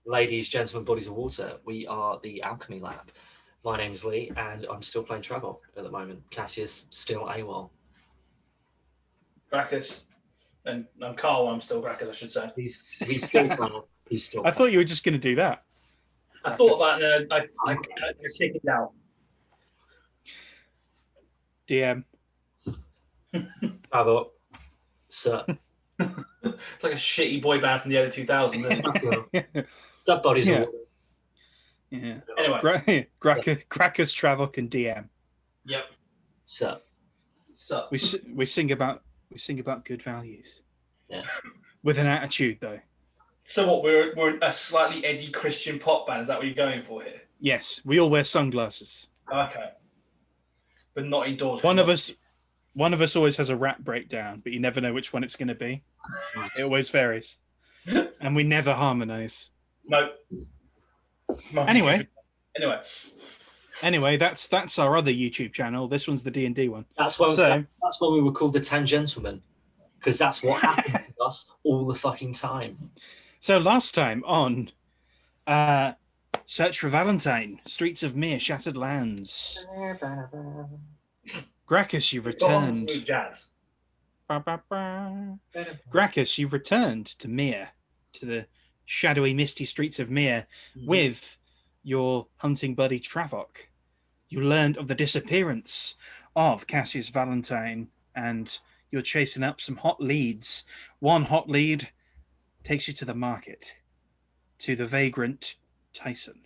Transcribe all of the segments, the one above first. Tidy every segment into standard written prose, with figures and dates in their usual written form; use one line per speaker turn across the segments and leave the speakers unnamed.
Ladies, gentlemen, bodies of water, we are the Alchemy Lab. My name's Lee, and I'm still playing Trayvock at the moment. Cassius, still AWOL.
Graccus. And I'm Carl, I'm still Graccus, I should say.
He's still playing. He's still
I thought you were just going to do that.
I thought about it, I take it down.
DM.
Trayvock, sir.
It's like a shitty boy band from the early 2000s, isn't it?
Sub bodies of water.
Yeah.
Anyway.
Graccus, Trayvock, and DM.
Yep.
Sir.
So
We sing about good values.
Yeah.
With an attitude, though.
So what? We're a slightly edgy Christian pop band. Is that what you're going for here?
Yes, we all wear sunglasses.
Okay. But not indoors.
One of us always has a rap breakdown, but you never know which one it's going to be. It always varies, and we never harmonize.
No.
Anyway, that's our other YouTube channel. This one's the D&D one.
That's when we were called the Tangentlemen, because that's what happened to us all the fucking time.
So last time on Search for Valentine, Streets of Mihre, Shattered Lands. Graccus, you've returned. Graccus, you've returned to Mihre, to the shadowy, misty streets of Mihre with your hunting buddy Trayvock. You learned of the disappearance of Cassius Valentine, and you're chasing up some hot leads. One hot lead takes you to the market, to the vagrant Tyson.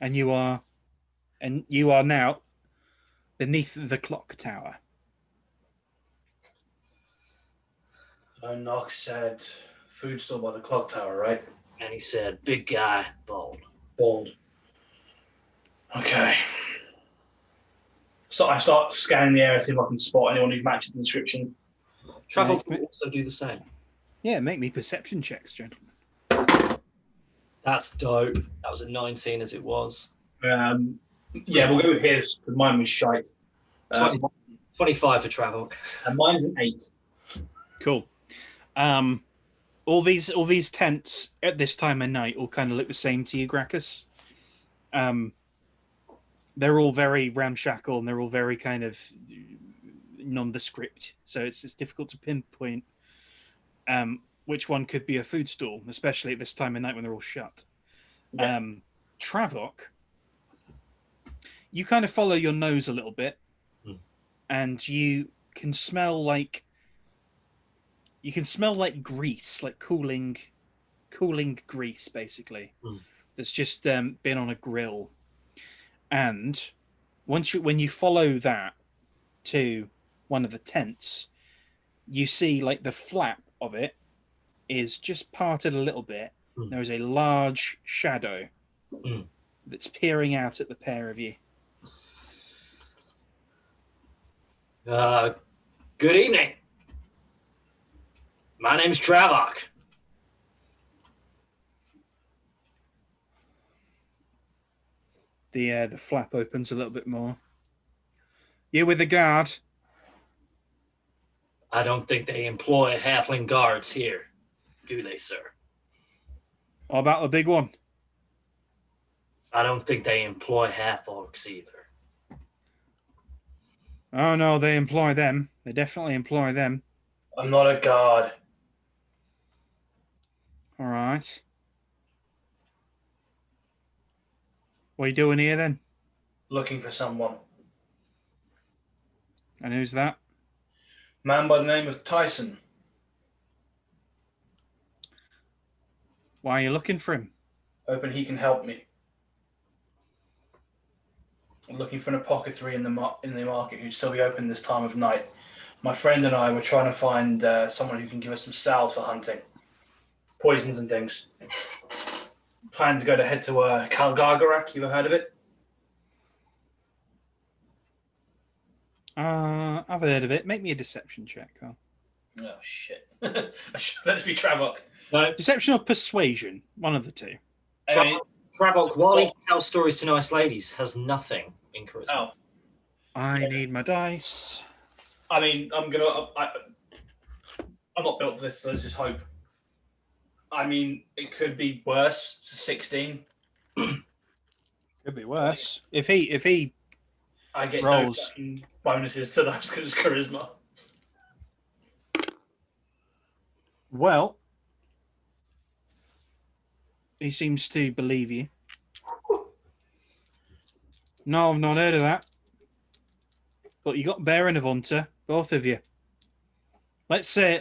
And you are now beneath the clock tower.
Knox said food store by the clock tower, right?
And he said, big guy, bold.
Okay. So I start scanning the area, see if I can spot anyone who matches the description.
Trayvock will also do the same.
Yeah, make me perception checks, gentlemen.
That's dope. That was a 19 as it was.
Yeah, we'll go with his, because mine was shite.
25 for Trayvock.
And mine's an 8.
Cool. All these tents at this time of night all kind of look the same to you, Graccus. They're all very ramshackle and they're all very kind of nondescript. So it's difficult to pinpoint which one could be a food stall, especially at this time of night when they're all shut. Yeah. Trayvock, you kind of follow your nose a little bit, and you can smell like grease, like cooling grease, basically. That's just been on a grill. And when you follow that to one of the tents, you see like the flap of it is just parted a little bit. There is a large shadow that's peering out at the pair of you.
Good evening. My name's Trayvock.
The flap opens a little bit more. You with the guard?
I don't think they employ halfling guards here, do they, sir?
What about the big one?
I don't think they employ half-orcs either.
Oh, no, they employ them. They definitely employ them.
I'm not a guard.
All right. What are you doing here, then?
Looking for someone.
And who's that?
Man by the name of Tyson.
Why are you looking for him?
Hoping he can help me. I'm looking for an apothecary in the market who'd still be open this time of night. My friend and I were trying to find someone who can give us some salves for hunting. Poisons and things. Plan to head to Kalgargarak. You ever heard of it?
I've heard of it. Make me a deception check, Carl.
Oh, shit. Let's be Trayvock.
No.
Deception or persuasion? One of the two.
Trayvock, while he tells stories to nice ladies, has nothing in charisma.
Oh.
I need my dice.
I mean, I'm not built for this, so let's just hope. I mean, it could be worse. It's a 16.
Could be worse. If he
I get
rolls.
no fucking bonuses to those because it's charisma.
Well, he seems to believe you. No, I've not heard of that. But you got Bear and a Hunter, both of you. Let's say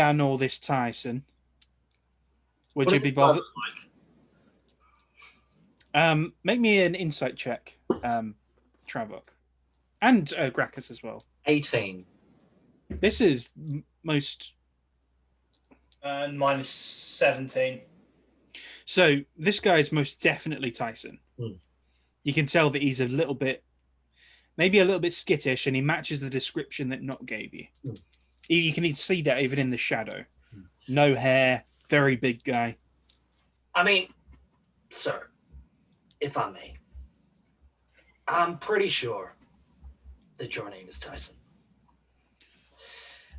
I know this Tyson. Would you be bothered? Make me an insight check, Trayvock, and Graccus as well.
18.
This is most.
And minus 17.
So this guy is most definitely Tyson.
Hmm.
You can tell that he's maybe a little bit skittish, and he matches the description that Not gave you.
Hmm.
You can see that even in the shadow. No hair, very big guy.
I mean, sir, if I may, I'm pretty sure that your name is Tyson.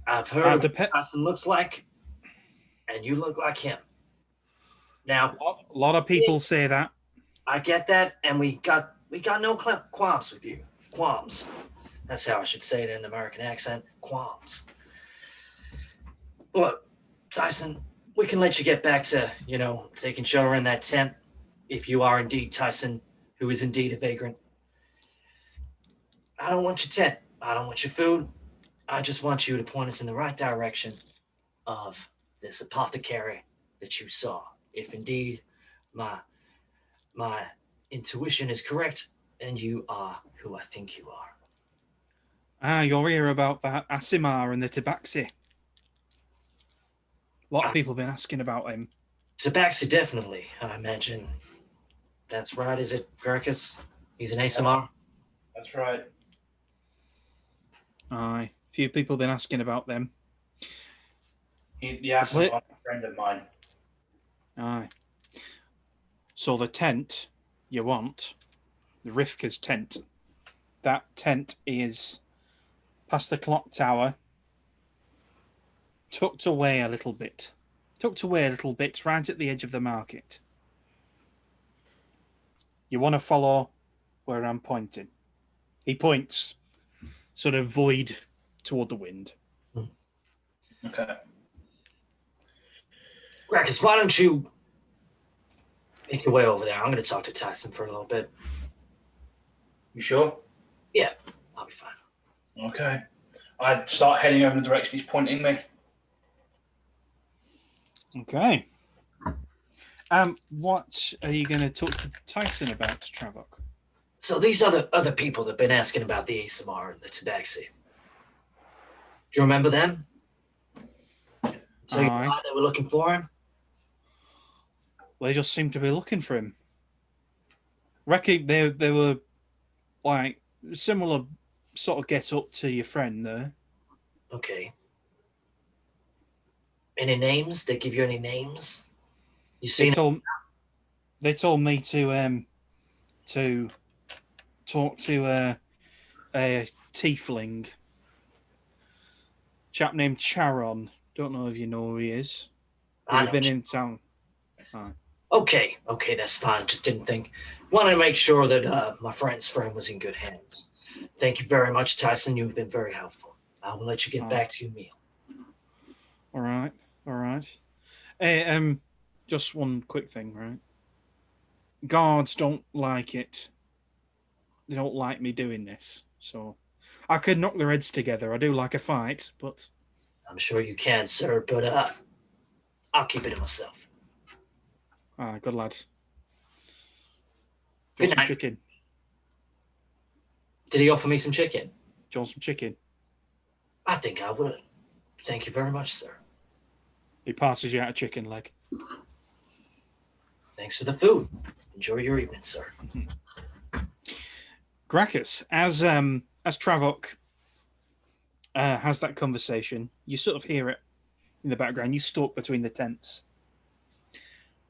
I've heard what Tyson looks like, and you look like him. Now,
a lot of people say that.
I get that, and we got no qualms with you. Qualms. That's how I should say it in an American accent. Qualms. Look, Tyson, we can let you get back to, taking shelter in that tent if you are indeed Tyson, who is indeed a vagrant. I don't want your tent. I don't want your food. I just want you to point us in the right direction of this apothecary that you saw. If indeed my intuition is correct, and you are who I think you are.
You'll hear about that Asimar and the Tabaxi. A lot of people have been asking about him.
Tabaxi, definitely. I imagine that's right. Is it Graccus? He's an ASMR?
That's right.
Aye. A few people have been asking about them.
The ASMR is a friend of mine.
Aye. So the tent you want, the Rivka's tent, that tent is past the clock tower, tucked away a little bit, right at the edge of the market. You want to follow where I'm pointing. He points sort of void toward the wind.
Okay.
Graccus, why don't you make your way over there? I'm going to talk to Tyson for a little bit.
You sure?
Yeah, I'll be fine.
Okay. I'd start heading over in the direction he's pointing me.
Okay. What are you going to talk to Tyson about, Trayvock?
So these other people that have been asking about the ASMR and the Tabaxi. Do you remember them? So you thought they were looking for him?
They just seem to be looking for him. Reckon they were like similar sort of get up to your friend there.
Okay. Any names? They give you any names? You seen?
They told me to talk to a tiefling chap named Charon. Don't know if you know who he is. You've been in town.
Okay, that's fine. Just didn't think. Wanted to make sure that my friend's friend was in good hands. Thank you very much, Tyson. You've been very helpful. I will let you get back to your meal.
All right. Hey, just one quick thing, right? Guards don't like it. They don't like me doing this. So I could knock their heads together. I do like a fight, but
I'm sure you can, sir, but I'll keep it to myself.
Good lad.
Good
Some
night.
chicken.
Did he offer me some chicken?
Do you want some chicken?
I think I would. Thank you very much, sir.
He passes you out a chicken leg.
Thanks for the food. Enjoy your evening, sir.
Graccus, as Trayvock has that conversation, you sort of hear it in the background. You stalk between the tents.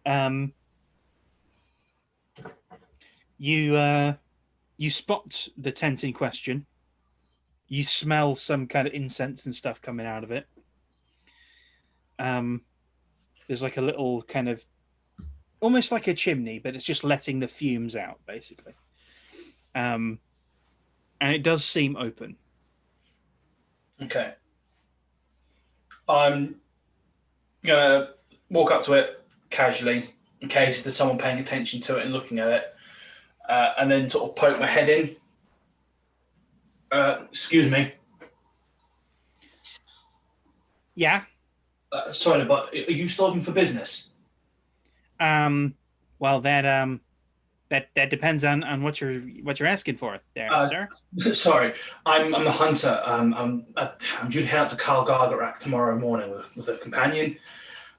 You spot the tent in question. You smell some kind of incense and stuff coming out of it. there's like a little kind of almost like a chimney, but it's just letting the fumes out, basically. And it does seem open.
Okay. I'm gonna walk up to it casually in case there's someone paying attention to it and looking at it, and then sort of poke my head in. Excuse me.
Yeah.
Sorry, but are you still open for business?
Well, that depends on what you're asking for, there, sir.
Sorry, I'm a hunter. I'm due to head out to Gargarak tomorrow morning with a companion.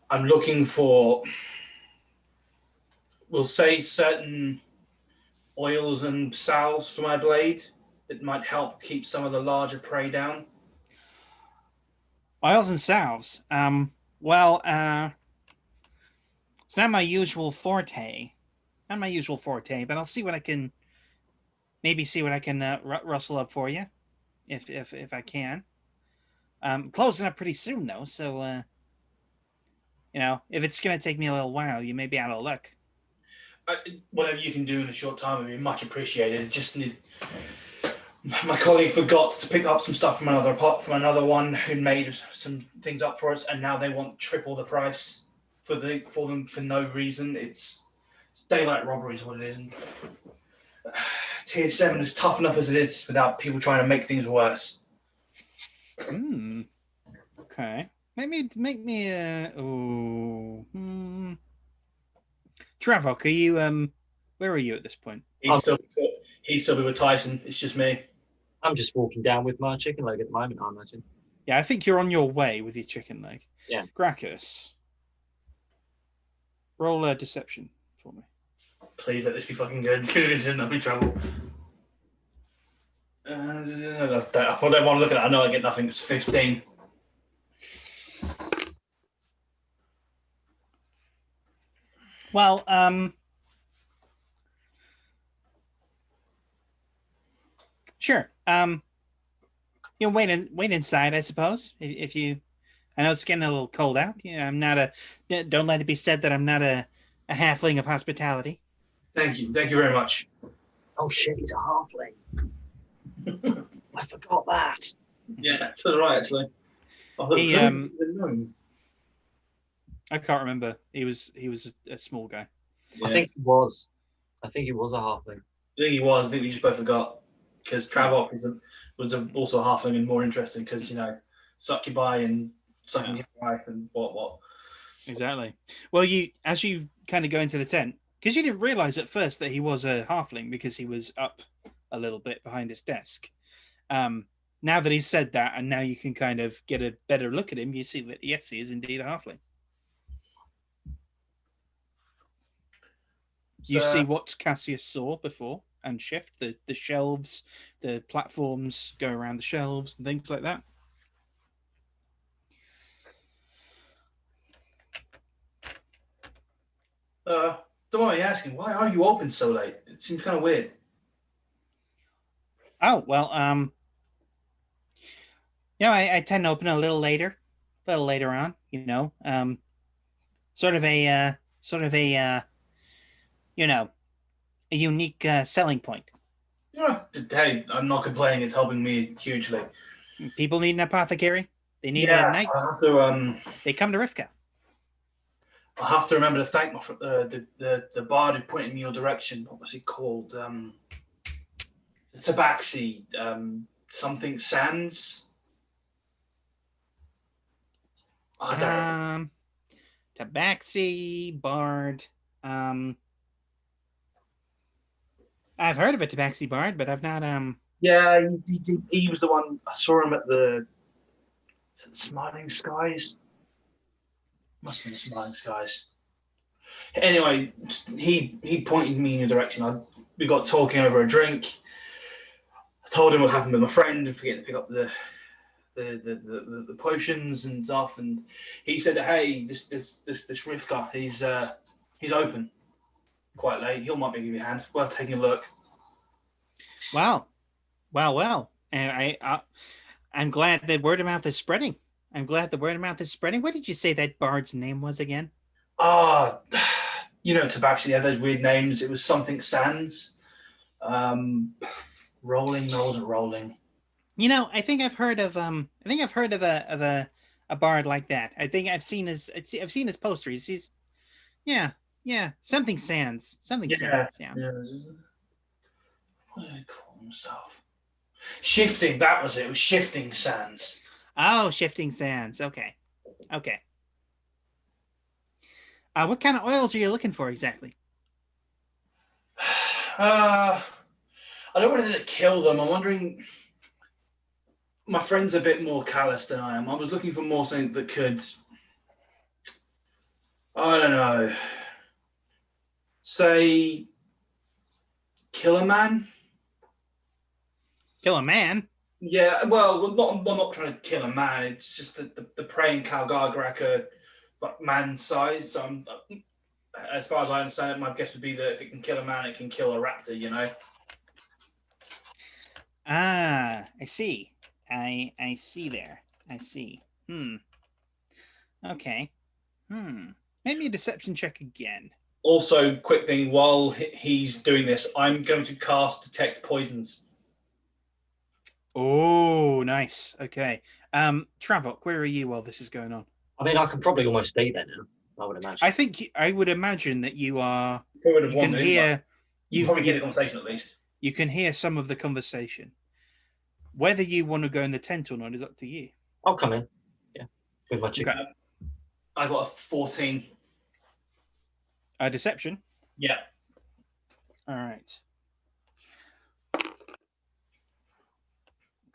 I'm looking for, we'll say, certain oils and salves for my blade that might help keep some of the larger prey down.
Oils and salves. Well, it's not my usual forte. Not my usual forte, but I'll see what I can. Maybe see what I can rustle up for you, if I can. Closing up pretty soon though, so if it's gonna take me a little while, you may be out of luck.
Whatever you can do in a short time would be much appreciated. Just need. My colleague forgot to pick up some stuff from another one who made some things up for us, and now they want triple the price for them for no reason. It's daylight robbery is what it is. And Tier 7 is tough enough as it is without people trying to make things worse.
Okay. Make me Trayvock, are you where are you at this point?
He's still with Tyson. It's just me.
I'm just walking down with my chicken leg at the moment, I imagine.
Yeah, I think you're on your way with your chicken leg.
Yeah.
Graccus, roll a deception for me.
Please let this be fucking good, because I'm in trouble. I don't want to look at it. I know I get nothing. It's 15.
Well, sure. Wait inside, I suppose. If you, I know it's getting a little cold out. Yeah, I'm not a. Don't let it be said that I'm not a halfling of hospitality.
Thank you very much.
Oh shit, he's a halfling. I forgot that.
Yeah, to the right actually.
I can't remember. He was a small guy.
Yeah. I think he was a halfling.
I think he was. I think we just both forgot because Trayvock was also a halfling and more interesting because succubi and sucking him right and what.
Exactly. Well, as you kind of go into the tent, because you didn't realize at first that he was a halfling because he was up a little bit behind his desk. Now that he's said that, and now you can kind of get a better look at him, you see that yes, he is indeed a halfling. You see what Cassius saw before and shift the shelves, the platforms go around the shelves and things like that.
Don't mind me asking, why are you open so late? It seems kind of weird.
Oh, well, I tend to open a little later on, sort of a a unique selling point.
Hey, I'm not complaining. It's helping me hugely.
People need an apothecary. They need a knight.
I have to.
They come to Rivka.
I have to remember to thank the bard who pointed me your direction. What was he called? Tabaxi. Something Sands. I don't know.
Tabaxi bard. I've heard of a Tabaxi bard, but I've not.
Yeah, he was the one. I saw him at the Smiling Skies. Must be the Smiling Skies. Anyway, he pointed me in your direction. We got talking over a drink. I told him what happened with my friend and forget to pick up the potions and stuff. And he said, "Hey, this Rivka, he's open quite late. He might be giving you a hand. Worth taking a look."
Wow. And I'm glad that word of mouth is spreading. I'm glad the word of mouth is spreading. What did you say that bard's name was again?
Ah, Tabaxi, they have those weird names. It was something Sands. Rolling, no, it wasn't rolling.
I think I've heard of a bard like that. I think I've seen his poster. He's yeah, something Sands. Something Sands, yeah.
What did he call himself? Shifting, that was it. It was Shifting Sands.
Oh, Shifting Sands. Okay. What kind of oils are you looking for exactly?
I don't want anything to kill them. I'm wondering. My friend's a bit more callous than I am. I was looking for more something that could. I don't know. Say, kill a man.
Kill a man?
Yeah, well, we're not trying to kill a man. It's just that the praying Calgargarak are like man size. So as far as I understand it, my guess would be that if it can kill a man, it can kill a raptor.
Ah, I see. I see there. I see. Okay. Maybe a deception check again.
Also, quick thing, while he's doing this, I'm going to cast Detect Poisons.
Oh, nice. Okay. Trayvock, where are you while this is going on?
I mean, I could probably almost be there now, I would imagine.
I would imagine that you are.
You probably hear the conversation at least.
You can hear some of the conversation. Whether you want to go in the tent or not is up to you.
I'll come in. Yeah, with my chicken.
Okay. I got a 14.
Deception?
Yeah.
All right.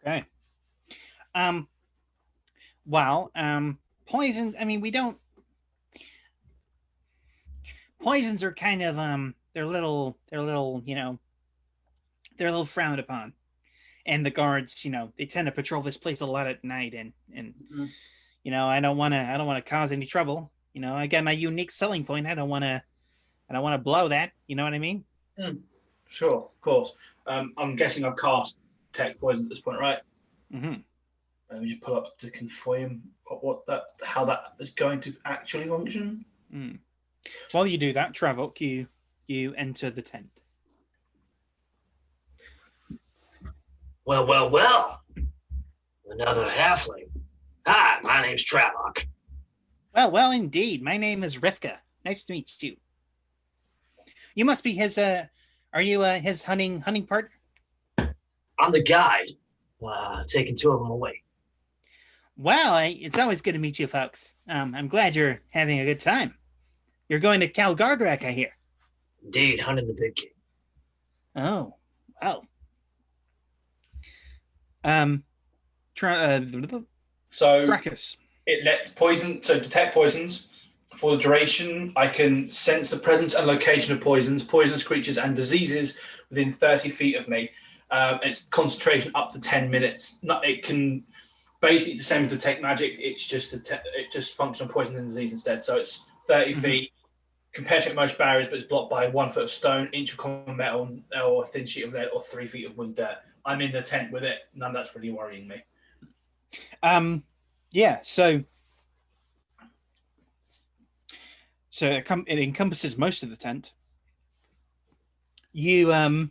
Okay. Poisons, I mean, we don't. Poisons are kind of they're a little frowned upon. And the guards, they tend to patrol this place a lot at night, and I don't want to cause any trouble. I got my unique selling point. I don't want to blow that. You know what I mean?
Sure, of course. I'm guessing I've cast Detect Poison at this point, right?
Mm-hmm.
Let me just pull up to confirm how that is going to actually function.
While you do that, Trayvock, you enter the tent.
Well. Another halfling. Hi, my name's Trayvock.
Well, indeed. My name is Rivka. Nice to meet you. You must be his, are you his hunting partner?
I'm the guide, taking two of them away.
Well, it's always good to meet you folks. I'm glad you're having a good time. You're going to Calgargarak, I hear.
Indeed, hunting the big game.
Oh, well.
So
Graccus.
It detect poisons. For the duration, I can sense the presence and location of poisons, poisonous creatures, and diseases within 30 feet of me. It's concentration up to 10 minutes. It can basically, it's the same as detect magic. It's just it just functions on poison and disease instead. So it's 30 feet compared to most barriers, but it's blocked by 1 foot of stone, inch of common metal, or a thin sheet of lead, or 3 feet of wood dirt. I'm in the tent with it. None of that's really worrying me.
Yeah. So it encompasses most of the tent. You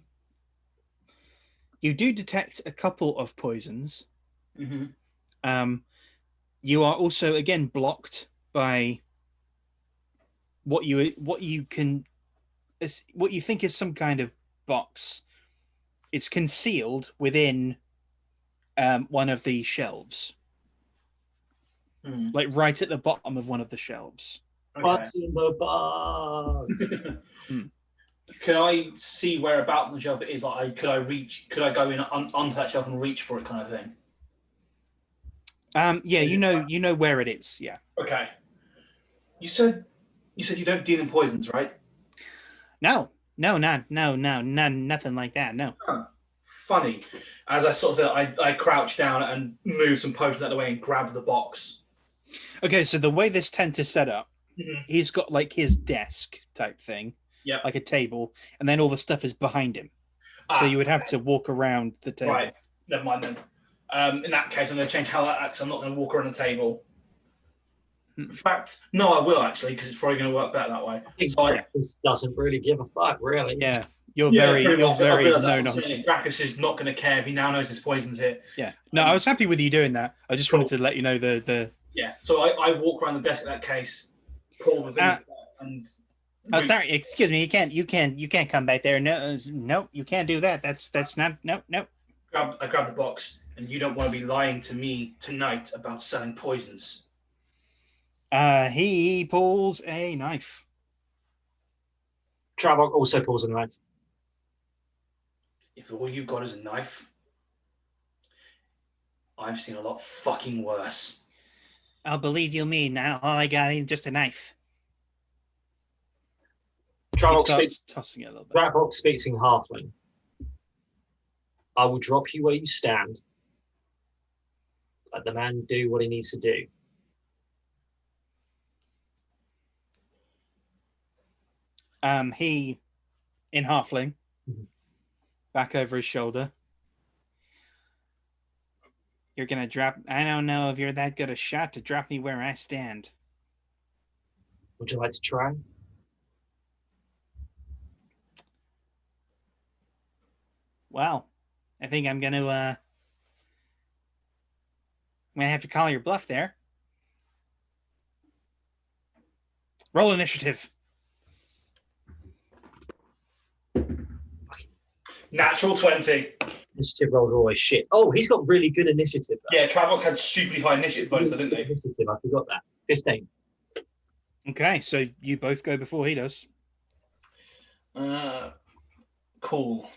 do detect a couple of poisons.
Mm-hmm.
You are also again blocked by what you think is some kind of box. It's concealed within one of the shelves, like right at the bottom of one of the shelves.
Okay.
What's in the box?
Can I see whereabouts on the shelf it is? Like, could I go in onto that shelf and reach for it, kind of thing?
Yeah, you know where it is. Yeah.
Okay. You said you don't deal in poisons, right?
No, nothing like that. No.
Huh. Funny. As I sort of said, I crouch down and move some potions out of the way and grab the box.
Okay, so the way this tent is set up, he's got like his desk type thing, like a table, and then all the stuff is behind him. So you would have to walk around the table.
Right. Never mind then. In that case, I'm going to change how that acts. I'm not going to walk around the table. In fact, no, I will actually, because it's probably going to work better that way.
I think Graccus doesn't really give a fuck, really.
Yeah, you're very
pretty much. I've realised
no
that's what I'm saying.
nonsense.
Graccus is not going to care if he now knows his poison's here.
Yeah, no, I was happy with you doing that. I just wanted to let you know the.
Yeah, so I walk around the desk in that case, pull the thing, and.
Oh, sorry. Excuse me. You can't come back there. No, you can't do that. That's not. No.
I grab the box, and you don't want to be lying to me tonight about selling poisons.
He pulls a knife.
Trayvock also pulls a knife.
If all you've got is a knife, I've seen a lot fucking worse.
I'll believe you me. Now all I got is just a knife.
Trayvock
starts tossing it a little bit.
Trayvock speaks in halfling. I will drop you where you stand. Let the man do what he needs to do.
He, in halfling, back over his shoulder. You're gonna drop. I don't know if you're that good a shot to drop me where I stand.
Would you like to try?
Well, I think I'm gonna have to call your bluff there. Roll initiative.
Natural 20.
Initiative rolls are always shit. Oh, he's got really good initiative. Though.
Yeah, Trayvock had stupidly high initiative bonus, didn't they?
Initiative, I forgot that. 15.
Okay, so you both go before he does.
Cool.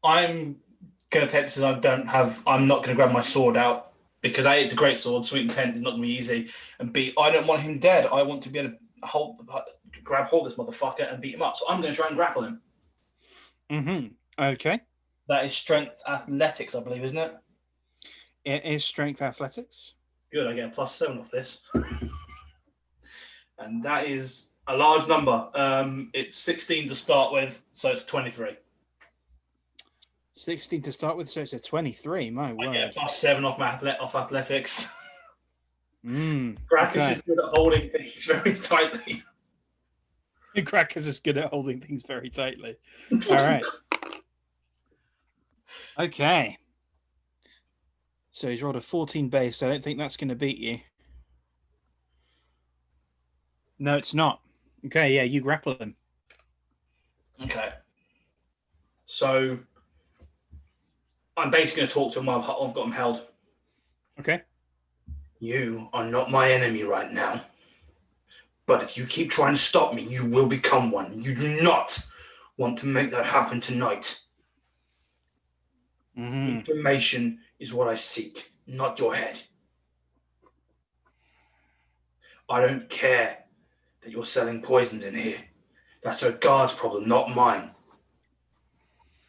I'm gonna take this as I'm not gonna grab my sword out because A, it's a great sword, sweet intent is not gonna be easy, and B, I don't want him dead. I want to be able to grab hold of this motherfucker and beat him up. So I'm gonna try and grapple him.
Okay.
That is strength athletics, I believe, isn't it?
It is strength athletics.
Good, I get a +7 off this. And that is a large number. It's 16 to start with, so it's 23.
16 to start with, so it's a 23. My word.
I get a +7 off athletics.
Graccus
is good at holding things very tightly.
Graccus is good at holding things very tightly. All right. Okay. So he's rolled a 14 base. I don't think that's going to beat you. No, it's not. Okay, yeah, you grapple him.
Okay. So I'm basically going to talk to him while I've got him held.
Okay.
You are not my enemy right now. But if you keep trying to stop me, you will become one. You do not want to make that happen tonight. Information is what I seek, not your head. I don't care that you're selling poisons in here. That's a guard's problem, not mine.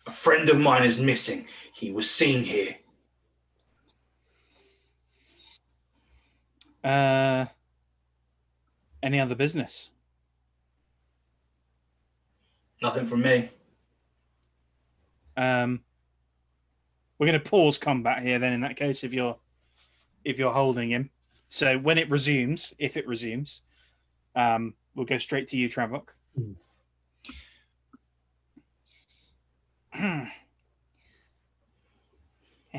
A friend of mine is missing. He was seen here.
Any other business?
Nothing from me.
We're going to pause combat here then in that case if you're holding him. So when it resumes, if it resumes, we'll go straight to you, Trayvock. I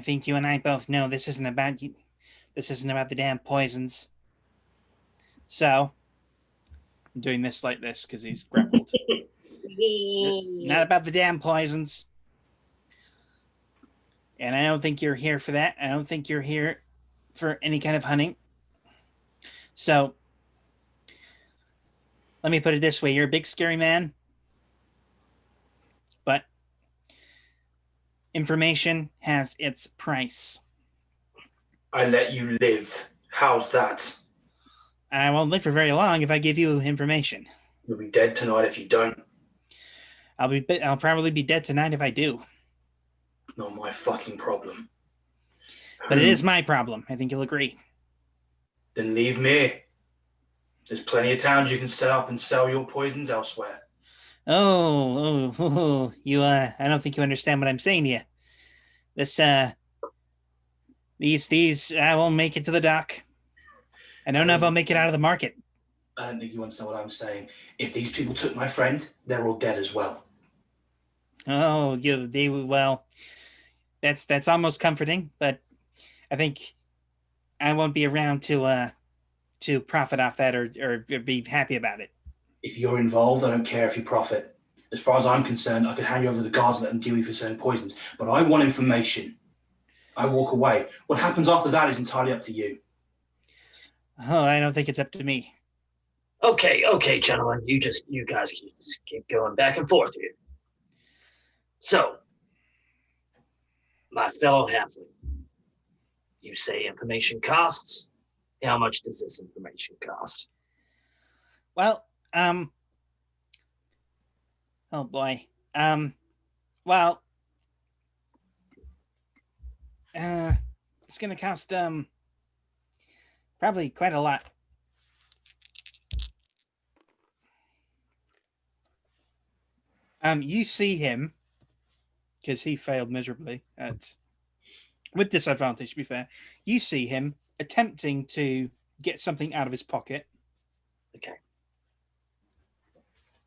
think you and I both know this isn't about you. This isn't about the damn poisons. So I'm doing this like this because he's grappled. Not about the damn poisons. And I don't think you're here for that. I don't think you're here for any kind of hunting. So let me put it this way. You're a big, scary man. But information has its price.
I let you live. How's that?
I won't live for very long if I give you information.
You'll be dead tonight if you don't.
I'll probably be dead tonight if I do.
Not my fucking problem.
But it is my problem. I think you'll agree.
Then leave me. There's plenty of towns you can set up and sell your poisons elsewhere.
Oh, you. I don't think you understand what I'm saying to you. these I won't make it to the dock. I don't know if I'll make it out of the market.
I don't think you understand what I'm saying. If these people took my friend, they're all dead as well.
Oh, well, that's almost comforting, but I think I won't be around to profit off that or be happy about it.
If you're involved, I don't care if you profit. As far as I'm concerned, I could hand you over to the guards and let them deal with you for certain poisons. But I want information. I walk away. What happens after that is entirely up to you.
Oh, I don't think it's up to me.
Okay, gentlemen, you guys just keep going back and forth here. So, my fellow halfling, you say information costs. How much does this information cost?
Well, oh boy. Well, it's gonna cost probably quite a lot. You see him because he failed miserably with disadvantage, to be fair. You see him attempting to get something out of his pocket.
Okay.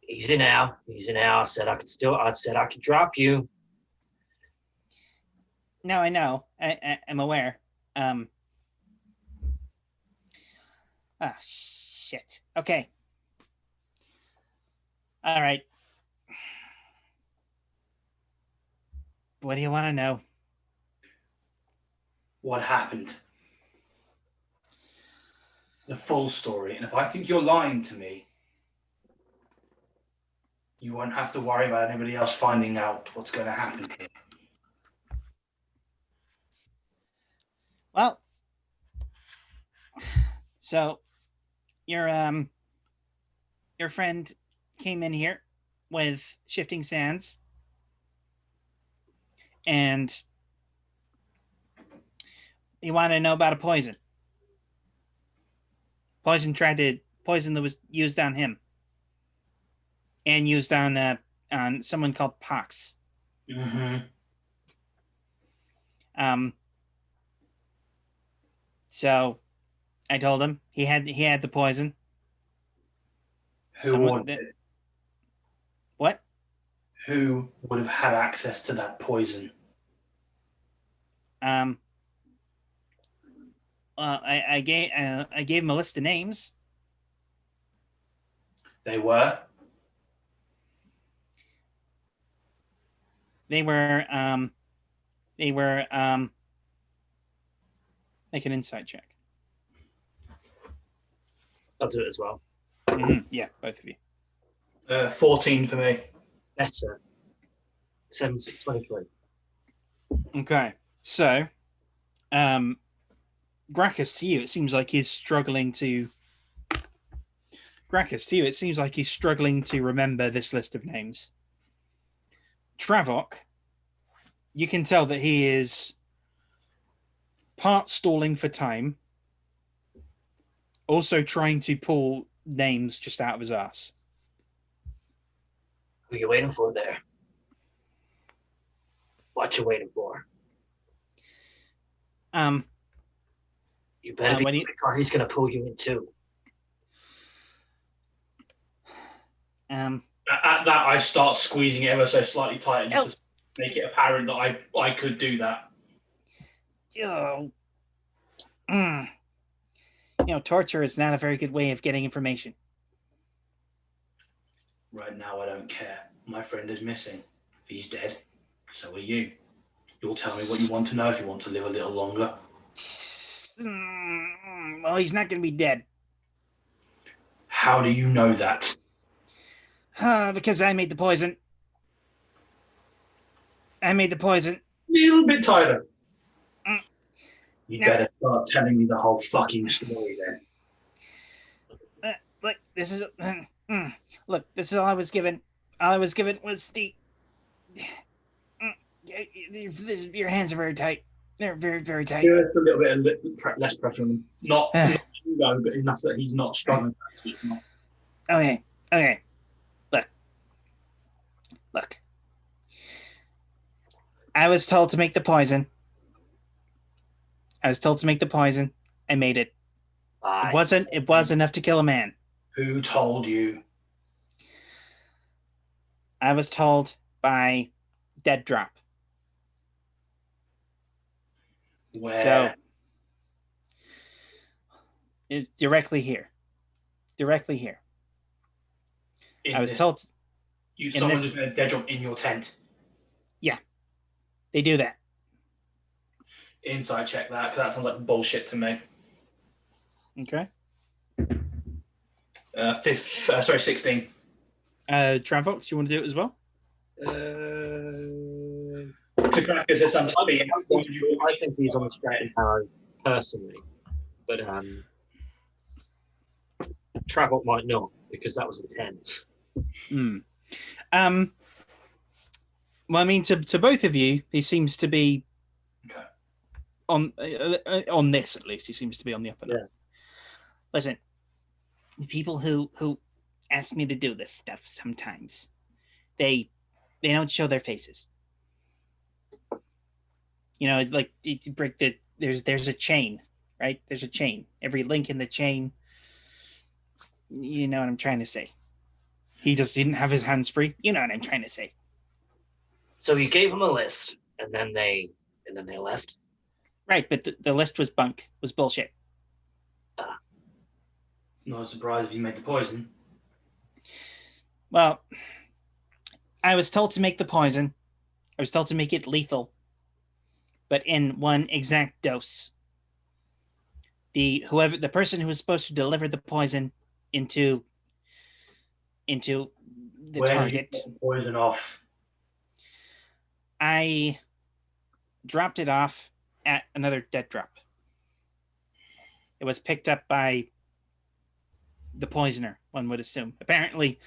Easy now. I said I could drop you.
No, I know. I'm aware. Shit. Okay. All right. What do you want to know?
What happened? The full story. And if I think you're lying to me, you won't have to worry about anybody else finding out what's going to happen here.
Well, so your friend came in here with shifting sands, and he wanted to know about a poison. Poison that was used on him, and used on someone called Pox.
Mm-hmm.
So I told him he had the poison.
Who ordered it?
What?
Who would have had access to that poison?
I gave him a list of names.
They were?
They were make an insight check.
I'll do it as well.
Mm-hmm. Yeah, both of you.
14 for me.
Better. 7, 6, 23.
Okay, so, Graccus, to you, it seems like he's struggling to. Graccus, to you, it seems like he's struggling to remember this list of names. Trayvock, you can tell that he is part stalling for time, also trying to pull names just out of his ass.
Who are you waiting for there? What you waiting for? You better be quick or he's gonna pull you in too.
At that, I start squeezing it ever so slightly tighter just to make it apparent that I could do that.
You know, torture is not a very good way of getting information.
Right now, I don't care. My friend is missing. If he's dead, so are you. You'll tell me what you want to know if you want to live a little longer.
Well, he's not going to be dead.
How do you know that?
Because I made the poison. I made the poison.
A little bit tighter.
You better start telling me the whole fucking story then.
Look, this is look. This is all I was given. All I was given was the. Your hands are very tight. They're very, very tight.
Yeah, a little bit less pressure on him. Not but enough that he's not struggling.
Okay. I was told to make the poison. I was told to make the poison. I made it. It wasn't. It was enough to kill a man.
Who told you?
I was told by Dead Drop.
Where?
So it's directly here. Directly here. I was told.
Someone just made a dead drop in your tent.
Yeah, they do that.
Inside check that, because that sounds like bullshit to me.
Okay.
16.
Trayvock, do you want to do it as well?
To Graccus, it sounds like being.
I think he's on the straight and narrow personally, but Trayvock might not because that was a 10.
Well, I mean, to both of you, he seems to be
okay.
On this at least. He seems to be on the up and up.
Yeah.
Listen, the people who ask me to do this stuff sometimes, they don't show their faces. You know, like you break there's a chain, right? There's a chain. Every link in the chain. You know what I'm trying to say. He just didn't have his hands free. You know what I'm trying to say.
So you gave them a list, and then they left.
Right, but the list was bunk. Was bullshit.
Not surprised if you made the poison.
Well, I was told to make the poison. I was told to make it lethal, but in one exact dose. The person who was supposed to deliver the poison into the
Where
target.
Did you get the poison off?
I dropped it off at another dead drop. It was picked up by the poisoner, one would assume. Apparently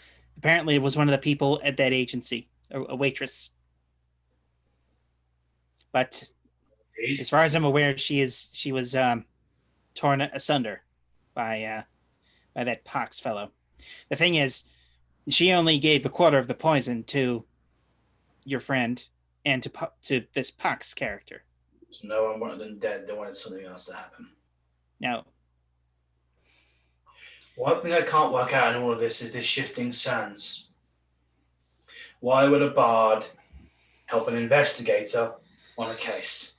it was one of the people at that agency, a waitress. But as far as I'm aware, she was torn asunder by that Pox fellow. The thing is, she only gave a quarter of the poison to your friend and to this Pox character.
So no one wanted them dead. They wanted something else to happen.
No.
One thing I can't work out in all of this is this shifting sands. Why would a bard help an investigator on a case?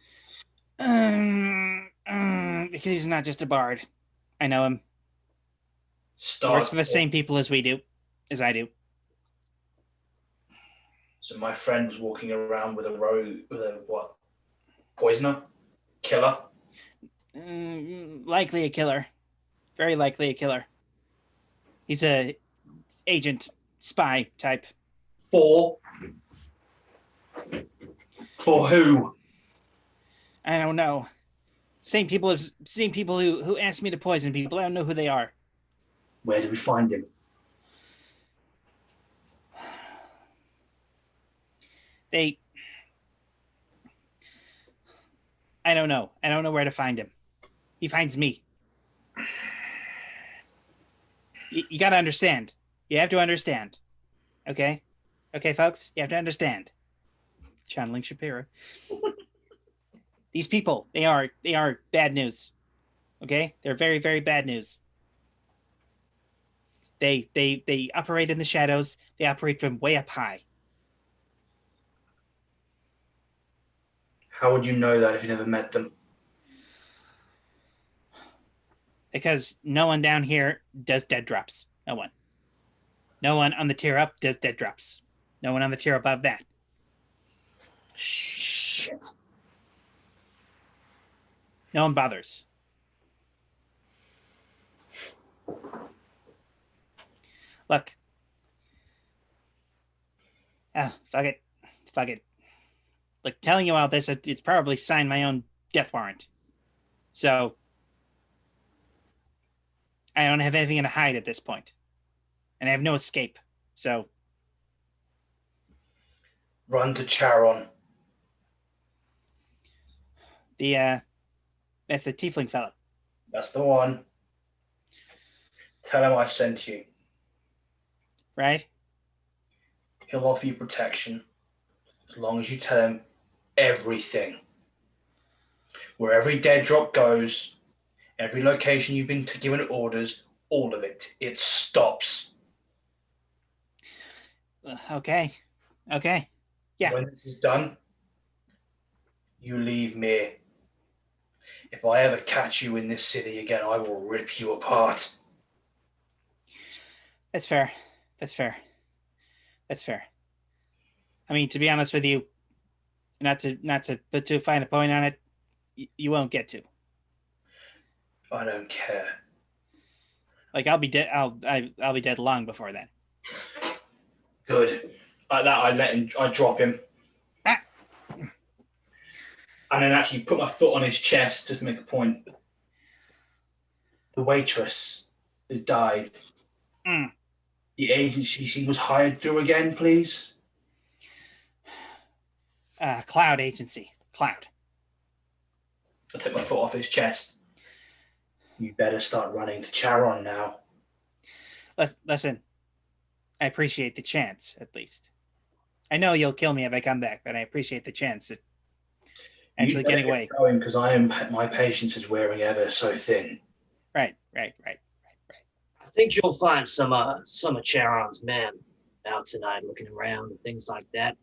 Because he's not just a bard. I know him. He works for the same people as I do.
So my friend was walking around with a what? Poisoner? Killer?
Likely a killer. Very likely a killer. He's a agent, spy type.
For who?
I don't know. Same people who asked me to poison people. I don't know who they are.
Where do we find him?
I don't know. I don't know where to find him. He finds me. You got to understand. You have to understand. Okay? Okay, folks? You have to understand. Channeling Shapiro. These people, they are bad news. Okay? They're very, very bad news. They operate in the shadows. They operate from way up high.
How would you know that if you never met them?
Because no one down here does dead drops. No one. No one on the tier up does dead drops. No one on the tier above that.
Shit.
No one bothers. Look. Fuck it. Fuck it. Like, telling you all this, it's probably signed my own death warrant. So, I don't have anything to hide at this point. And I have no escape. So.
Run to Charon.
That's the tiefling fellow.
That's the one. Tell him I sent you.
Right?
He'll offer you protection as long as you tell him everything. Where every dead drop goes, every location you've been given orders, all of it. It stops.
Okay. Yeah.
When this is done, you leave Mihre. If I ever catch you in this city again, I will rip you apart.
That's fair. I mean, to be honest with you, not to put too fine a point on it, you won't get to.
I don't care.
Like, I'll be dead. I'll be dead long before then.
Good. Like that, I drop him.
Ah.
And then actually put my foot on his chest just to make a point. The waitress who died. The agency she was hired through again, please.
Cloud agency. Cloud.
I take my foot off his chest. You better start running to Charon now.
Listen, I appreciate the chance, at least. I know you'll kill me if I come back, but I appreciate the chance at actually getting away.
Because my patience is wearing ever so thin.
Right.
I think you'll find some of Charon's men out tonight looking around and things like that.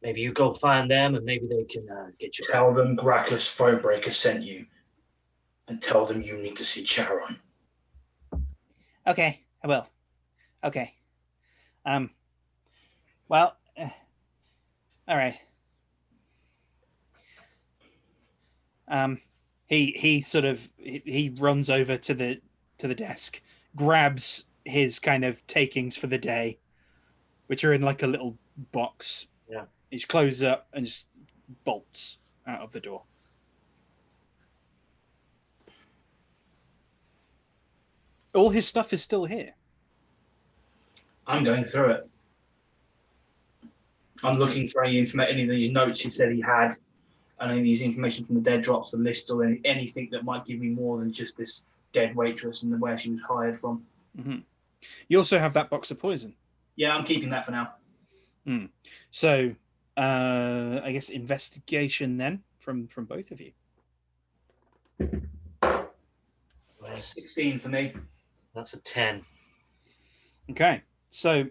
Maybe you go find them and maybe they can get you.
Tell them Graccus Throatbreaker sent you. And tell them you need to see Charon.
Okay, I will. Okay. Well, all right. He runs over to the desk, grabs his kind of takings for the day, which are in like a little box.
Yeah.
He just closes up and just bolts out of the door. All his stuff is still here.
I'm going through it. I'm looking for any of these notes he said he had, and any of these information from the dead drops, the list, or anything that might give me more than just this dead waitress and where she was hired from.
Mm-hmm. You also have that box of poison.
Yeah, I'm keeping that for now.
So, I guess investigation then from both of you.
16 for me.
That's a 10.
Okay, so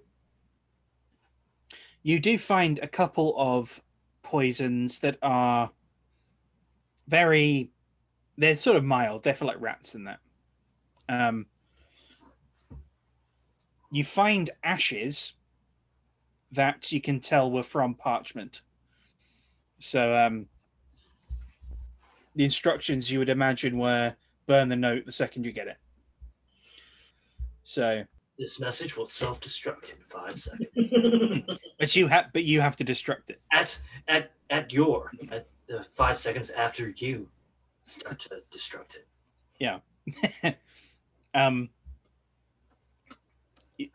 you do find a couple of poisons that are they're sort of mild. They're for like rats and that. You find ashes that you can tell were from parchment. So the instructions you would imagine were burn the note the second you get it. So
this message will self-destruct in 5 seconds.
but you have to destruct it
At the 5 seconds after you start to destruct it.
Yeah.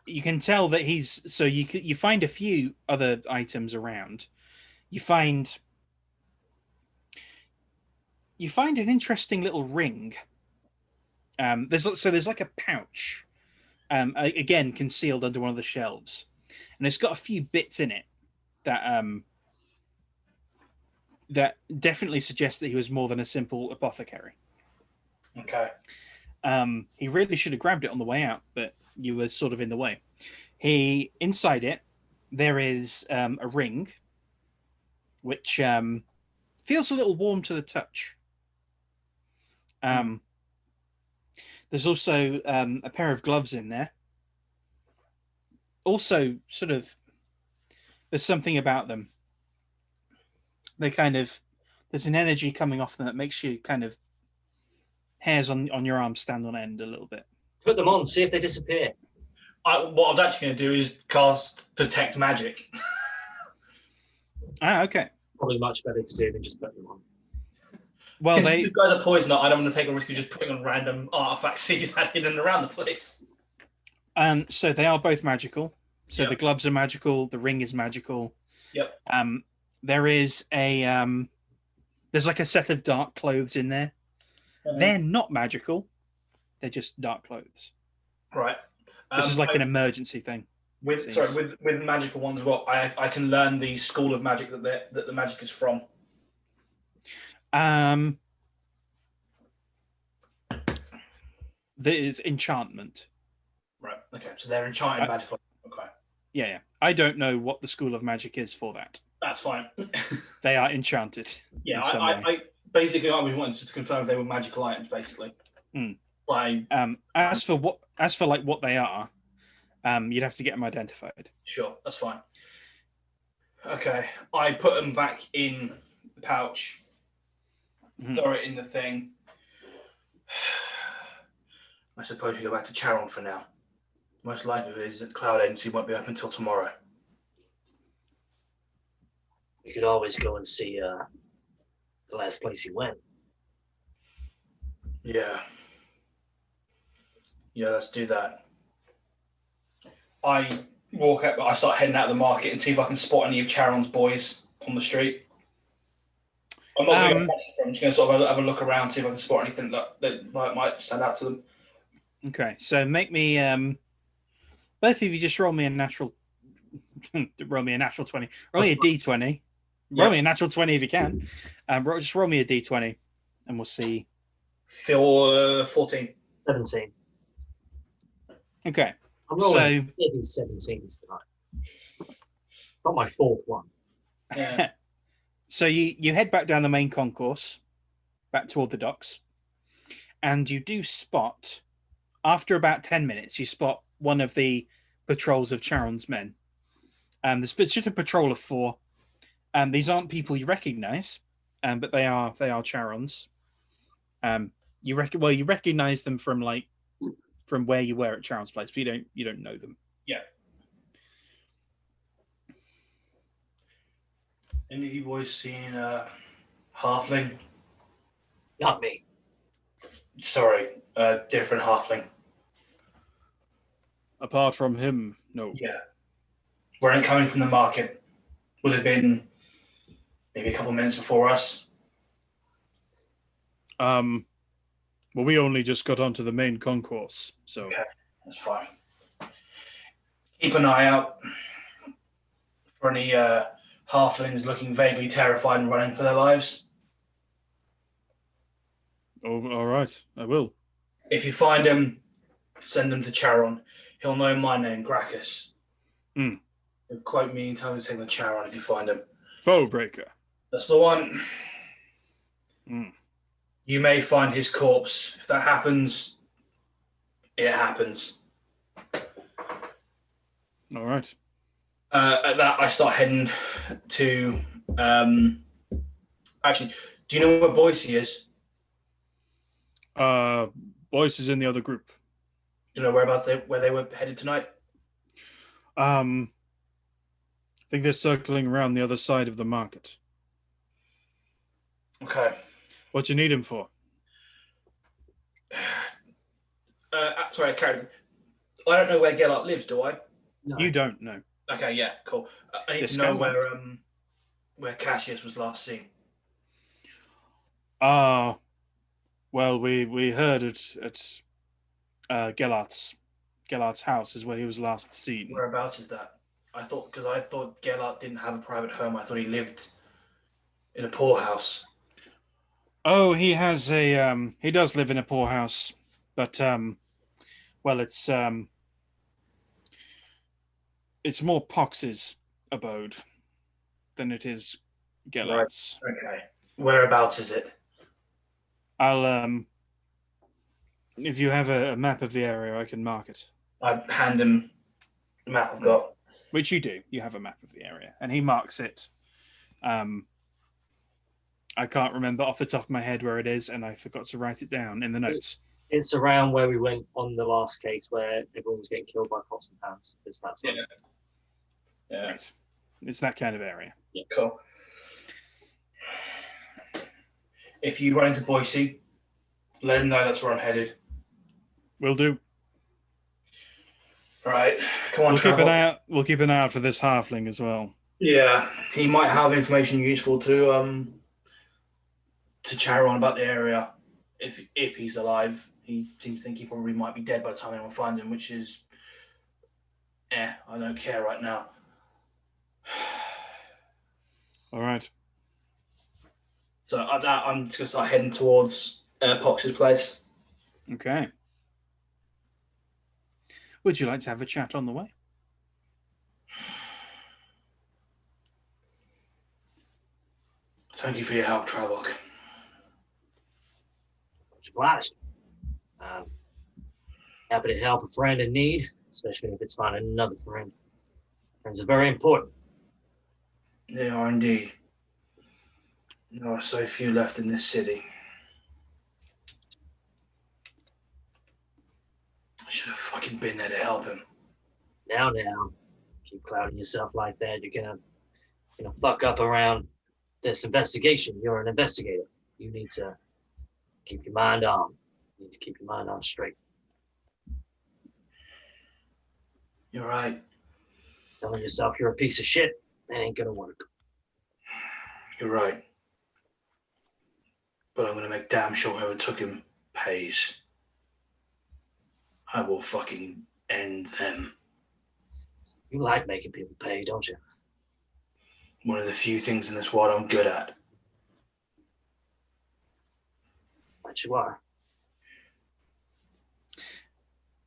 You can tell that you find a few other items around. You find an interesting little ring. There's like a pouch, again concealed under one of the shelves, and it's got a few bits in it that definitely suggests that he was more than a simple apothecary.
Okay.
He really should have grabbed it on the way out, but you were sort of in the way. Inside it, there is a ring, which feels a little warm to the touch. There's also a pair of gloves in there. Also, sort of, there's something about them. There's an energy coming off them that makes you kind of hairs on your arm stand on end a little bit.
Put them on, see if they disappear.
What I was actually going to do is cast Detect Magic.
Okay.
Probably much better to do than just put them on.
Well,
these guys are poisoned. I don't want to take a risk of just putting on random artifacts he's had hidden around the place.
So they are both magical. So
Yep.
the gloves are magical. The ring is magical.
Yep.
There is there's like a set of dark clothes in there.
Mhm.
They're not magical. They're just dark clothes.
Right.
This is like an emergency thing.
With magical ones as well. I can learn the school of magic that the magic is from.
There is enchantment.
Right. Okay. So they're enchanted magical. Okay.
Yeah. I don't know what the school of magic is for that.
That's fine.
They are enchanted.
Yeah. I basically I was wanting to confirm if they were magical items, basically.
As for what they are, you'd have to get them identified.
Sure, that's fine. Okay, I put them back in the pouch, throw it in the thing. I suppose we go back to Charon for now. Most likely is that Cloud Agency won't be open until tomorrow.
We could always go and see the last place he went.
Yeah, let's do that. I walk out. I start heading out of the market and see if I can spot any of Charon's boys on the street. I'm not going to go hunting for them. I'm just going to sort of have a look around, see if I can spot anything that might stand out to them.
Okay, so make me both of you just roll me a natural 20. Roll me a d20. Roll me a natural 20 if you can. Just roll me a d20 and we'll see.
14.
17.
Okay.
I'm rolling 17s tonight. Not my fourth one.
Yeah.
So you head back down the main concourse, back toward the docks, and you do spot, after about 10 minutes, you spot one of the patrols of Charon's men. There's just a patrol of 4. These aren't people you recognize, but they are Charons. You recognize them from where you were at Charon's place, but you don't know them.
Yeah. Any of you boys seen a halfling?
Not me.
Sorry, a different halfling.
Apart from him, no.
Yeah. Weren't coming from the market. Would have been maybe a couple of minutes before us.
Well, we only just got onto the main concourse, so...
Okay, that's fine. Keep an eye out for any halflings looking vaguely terrified and running for their lives.
Oh, all right, I will.
If you find him, send him to Charon. He'll know my name, Graccus. He'll quote me and tell me to take him to Charon if you find him.
Foebreaker.
That's the one. You may find his corpse. If that happens, it happens.
All right.
At that, I start heading to... actually, do you know where Boise is?
Boyce is in the other group.
Do you know whereabouts where they were headed tonight?
I think they're circling around the other side of the market.
Okay.
What do you need him for?
Sorry, Karen. I don't know where Gellert lives, do I?
No.
You don't know.
Okay, yeah, cool. I need to know where Cassius was last seen.
Well, we heard at Gellart's house is where he was last seen.
Whereabouts is that? I thought Gellert didn't have a private home. I thought he lived in a poorhouse.
Oh, he has he does live in a poorhouse, but well, it's more Pox's abode than it is Gellart's.
Right. Okay. Whereabouts is it?
I'll if you have a map of the area, I can mark it.
I hand him the map I've got.
Which you do. You have a map of the area, and he marks it. I can't remember off the top of my head where it is, and I forgot to write it down in the notes.
It's around where we went on the last case where everyone was getting killed by Fox and Pounds. It's that sort.
Yeah.
Right. It's that kind of area.
Yeah. Cool. If you run into Boise, let him know that's where I'm headed.
Will do.
Right. Come on,
We'll keep an eye out for this halfling as well.
Yeah, he might have information useful to Charon about the area. If he's alive, he seems to think he probably might be dead by the time anyone finds him, which is I don't care right now.
All right.
So at that, I'm just going to start heading towards Pox's place.
Okay. Would you like to have a chat on the way?
Thank you for your help, Trayvock.
Much obliged. Happy to help a friend in need, especially if it's finding another friend. Friends are very important.
They are indeed. There are so few left in this city. I should have fucking been there to help him.
Now, keep clouding yourself like that. You're gonna fuck up around this investigation. You're an investigator. You need to keep your mind on. You need to keep your mind on straight.
You're right.
Telling yourself you're a piece of shit, that ain't gonna work.
You're right. But I'm going to make damn sure whoever took him pays. I will fucking end them.
You like making people pay, don't you?
One of the few things in this world I'm good at.
But you are.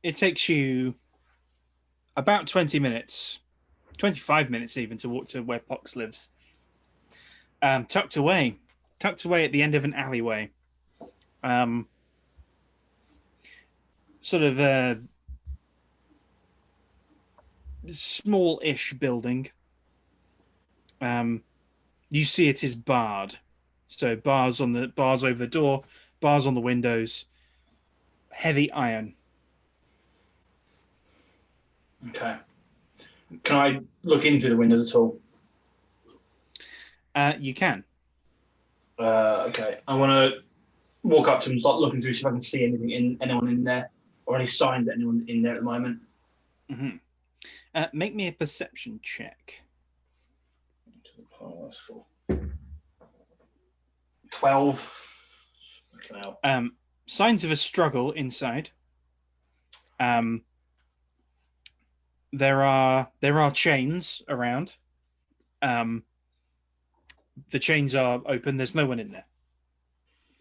It takes you about 20 minutes, 25 minutes even, to walk to where Pox lives. Tucked away at the end of an alleyway. Sort of a small-ish building. You see it is barred. So bars over the door, bars on the windows, heavy iron.
Okay. Can I look in through the windows at all?
You can.
Okay. I want to walk up to him and start looking through, see if I can see anyone in there, or any signs that anyone in there at the moment.
Mm-hmm. Make me a perception check.
Oh, that's full. 12.
Signs of a struggle inside. There are chains around. The chains are open. There's no one in there.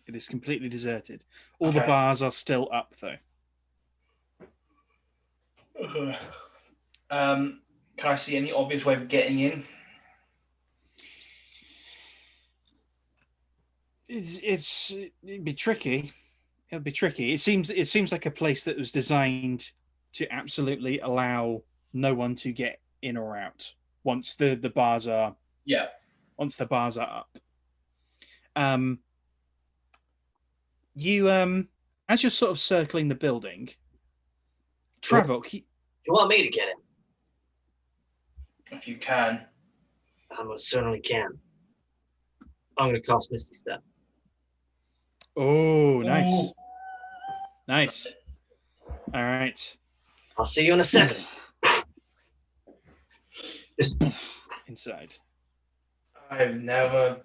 It is completely deserted. All the bars are still up, though.
Can I see any obvious way of getting in?
It'd be tricky. It'll be tricky. It seems like a place that was designed to absolutely allow no one to get in or out once the bars are once the bars are up. You as you're sort of circling the building, Trayvock.
You want me to get in?
If you can.
I most certainly can. I'm going to cast Misty Step.
Oh, nice. Nice. All right.
I'll see you in a second. Just
inside.
Didn't know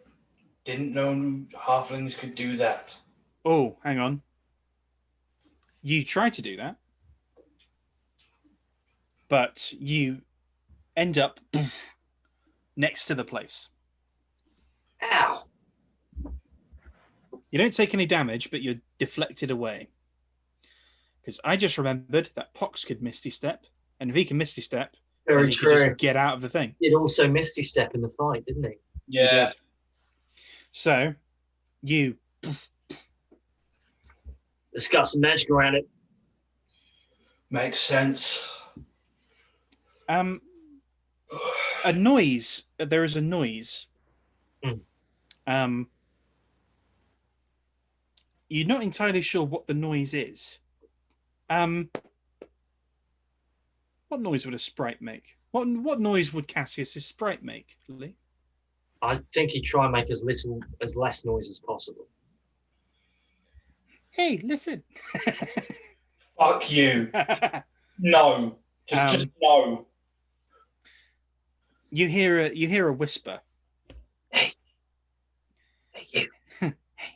halflings could do that.
Oh, hang on. You tried to do that, but you end up next to the place.
Ow.
You don't take any damage, but you're deflected away. Because I just remembered that Pox could Misty Step, and if he can Misty Step,
very
he
true.
Could just get out of the thing.
He'd also Misty Step in the fight, didn't he?
Yeah.
He did. So, you...
It's got some magic around it.
Makes sense.
A noise. There is a noise. You're not entirely sure what the noise is. What noise would a sprite make? What noise would Cassius's sprite make, Lee?
I think he'd try and make as less noise as possible.
Hey, listen.
Fuck you. No. Just no.
You hear a whisper.
Hey you.
Hey,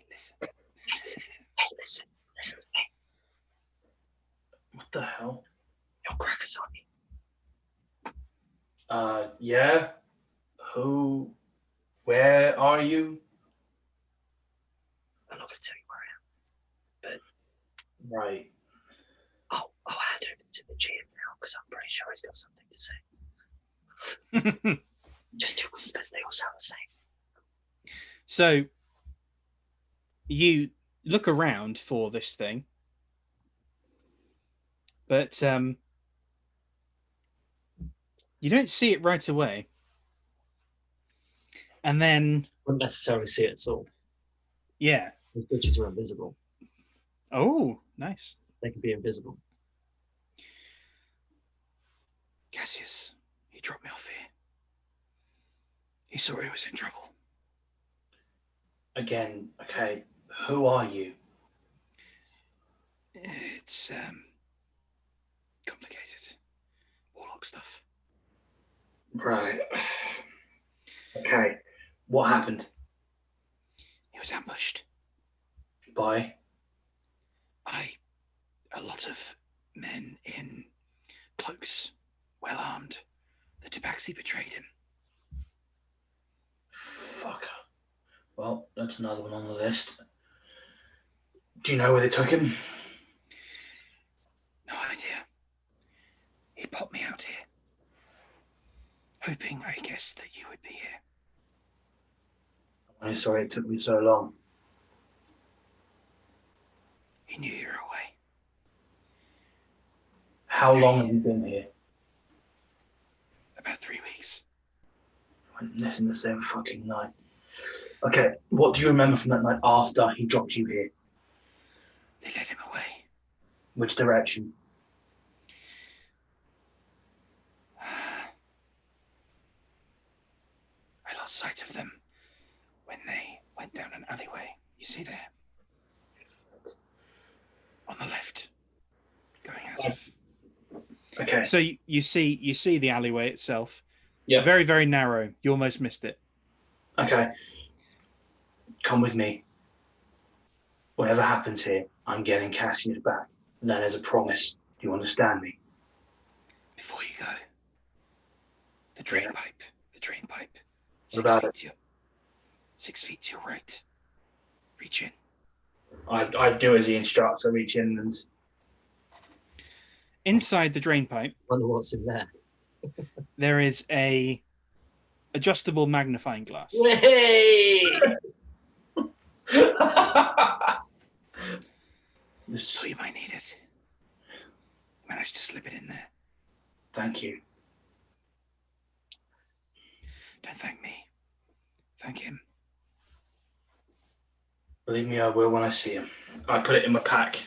listen.
Hey, listen to me.
What the hell?
Your Graccus on me.
Yeah. Who? Where are you?
I'm not going to tell you where I am.
Right.
I'll hand over to the GM now because I'm pretty sure he's got something to say. Just do because they all sound the same.
So you look around for this thing, but you don't see it right away. And then,
Wouldn't necessarily see it at all.
yeah.
These bitches are invisible.
Oh, nice.
They can be invisible.
Cassius, he dropped me off here. He saw he was in trouble.
Again, okay. Who are you?
It's complicated. Warlock stuff.
Right. Okay. What happened?
He was ambushed
By?
by a lot of men in cloaks, well armed. The Tabaxi betrayed him.
Fucker. Well, that's another one on the list. Do you know where they took him?
No idea. He popped me out here, hoping, I guess, that you would be here.
I'm sorry it took me so long.
He knew you were away.
How long have you been here?
About 3 weeks.
Went missing the same fucking night. Okay, what do you remember from that night after he dropped you here?
They led him away.
Which direction?
I lost sight of them when they went down an alleyway. You see there? On the left. Going out of...
Okay.
So you see the alleyway itself.
Yeah.
Very, very narrow. You almost missed it.
Okay. Come with me. Whatever happens here, I'm getting Cassius back. And that is a promise. Do you understand me?
Before you go, the drain pipe. The drain pipe.
What about it?
6 feet to your right. Reach in.
I do as he instructs. I reach in and...
Inside the drain pipe,
Wonder what's in there.
there is a adjustable magnifying glass.
Hey!
So you might need it. You managed to slip it in there.
Thank you.
Don't thank me. Thank him.
Believe me, I will when I see him. I put it in my pack.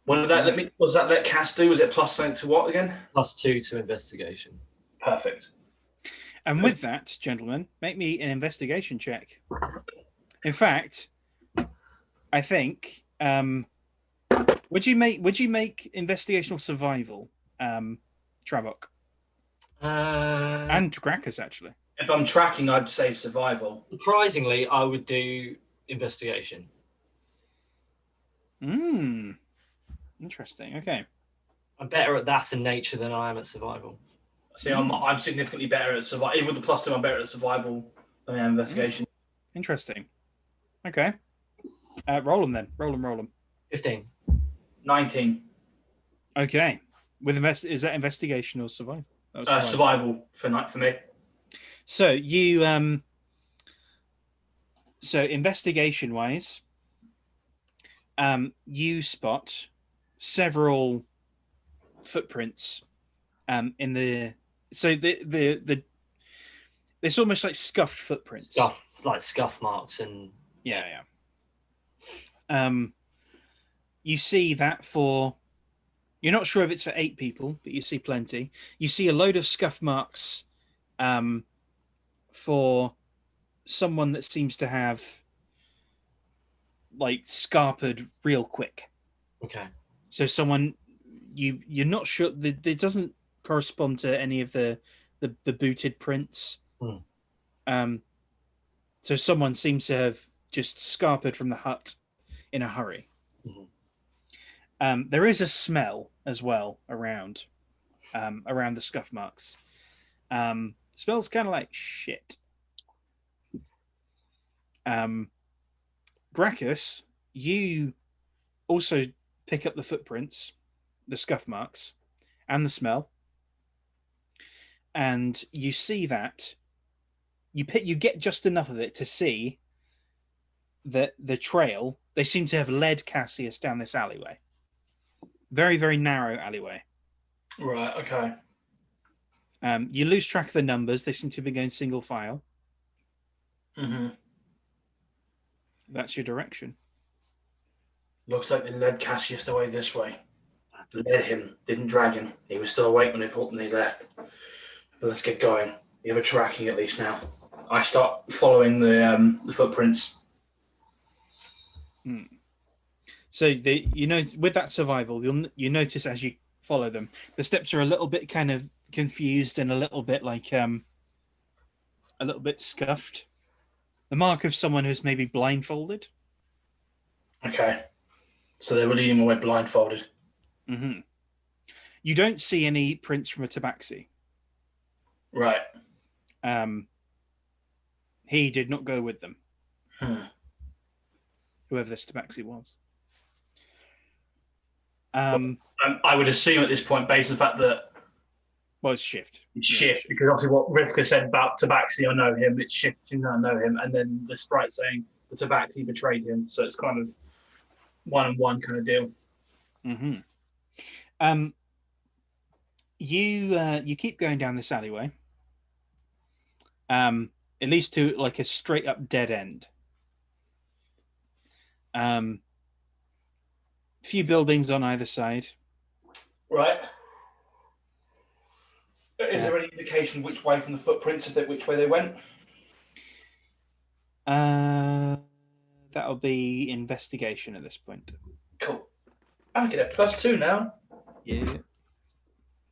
What did that let me? Was that let Cass do? Was it plus something to what again?
+2 to investigation.
Perfect.
And with that, gentlemen, make me an investigation check. In fact, I think would you make investigational survival, Trayvock? And Graccus, actually.
If I'm tracking, I'd say survival.
Surprisingly, I would do investigation.
Interesting. Okay.
I'm better at that in nature than I am at survival.
See, I'm significantly better at survival. Even with the +2, I'm better at survival than I am investigation.
Interesting. Okay. Roll them then. Roll them.
15.
19.
Okay. With is that investigation or survival?
Survival for me.
So you so investigation wise, you spot several footprints in the it's almost like scuffed footprints.
Like scuff marks and
yeah. You see that you're not sure if it's for 8 people, but you see plenty. You see a load of scuff marks for someone that seems to have like scarpered real quick.
Okay.
So someone you're not sure that it doesn't correspond to any of the booted prints. So someone seems to have just scarpered from the hut in a hurry. There is a smell as well around. around the scuff marks. Smells kind of like shit. Graccus, you also pick up the footprints, the scuff marks, and the smell, and you see that you get just enough of it to see that the trail, they seem to have led Cassius down this alleyway. Very, very narrow alleyway.
Right, okay.
You lose track of the numbers. They seem to be going single file.
Mm-hmm.
That's your direction.
Looks like they led Cassius the way this way. Led him, didn't drag him. He was still awake when they left. But let's get going. You have a tracking at least now. I start following the footprints.
So with that survival, you notice as you follow them, the steps are a little bit kind of confused and a little bit like a little bit scuffed. The mark of someone who's maybe blindfolded.
Okay. So they were leading away blindfolded.
Mm-hmm. You don't see any prints from a tabaxi.
Right.
He did not go with them. Whoever this tabaxi was.
I would assume at this point, based on the fact that
it's Shift.
It's Shift, because obviously what Rivka said about Tabaxi, I know him. It's Shift, I know him. And then the sprite saying the Tabaxi betrayed him. So it's kind of one-on-one kind of deal.
Mm-hmm. You keep going down this alleyway. It leads to like a straight up dead end. Few buildings on either side.
Right. Is there any indication which way from the footprints, which way they went?
That'll be investigation at this point.
Cool. I get a +2 now.
Yeah.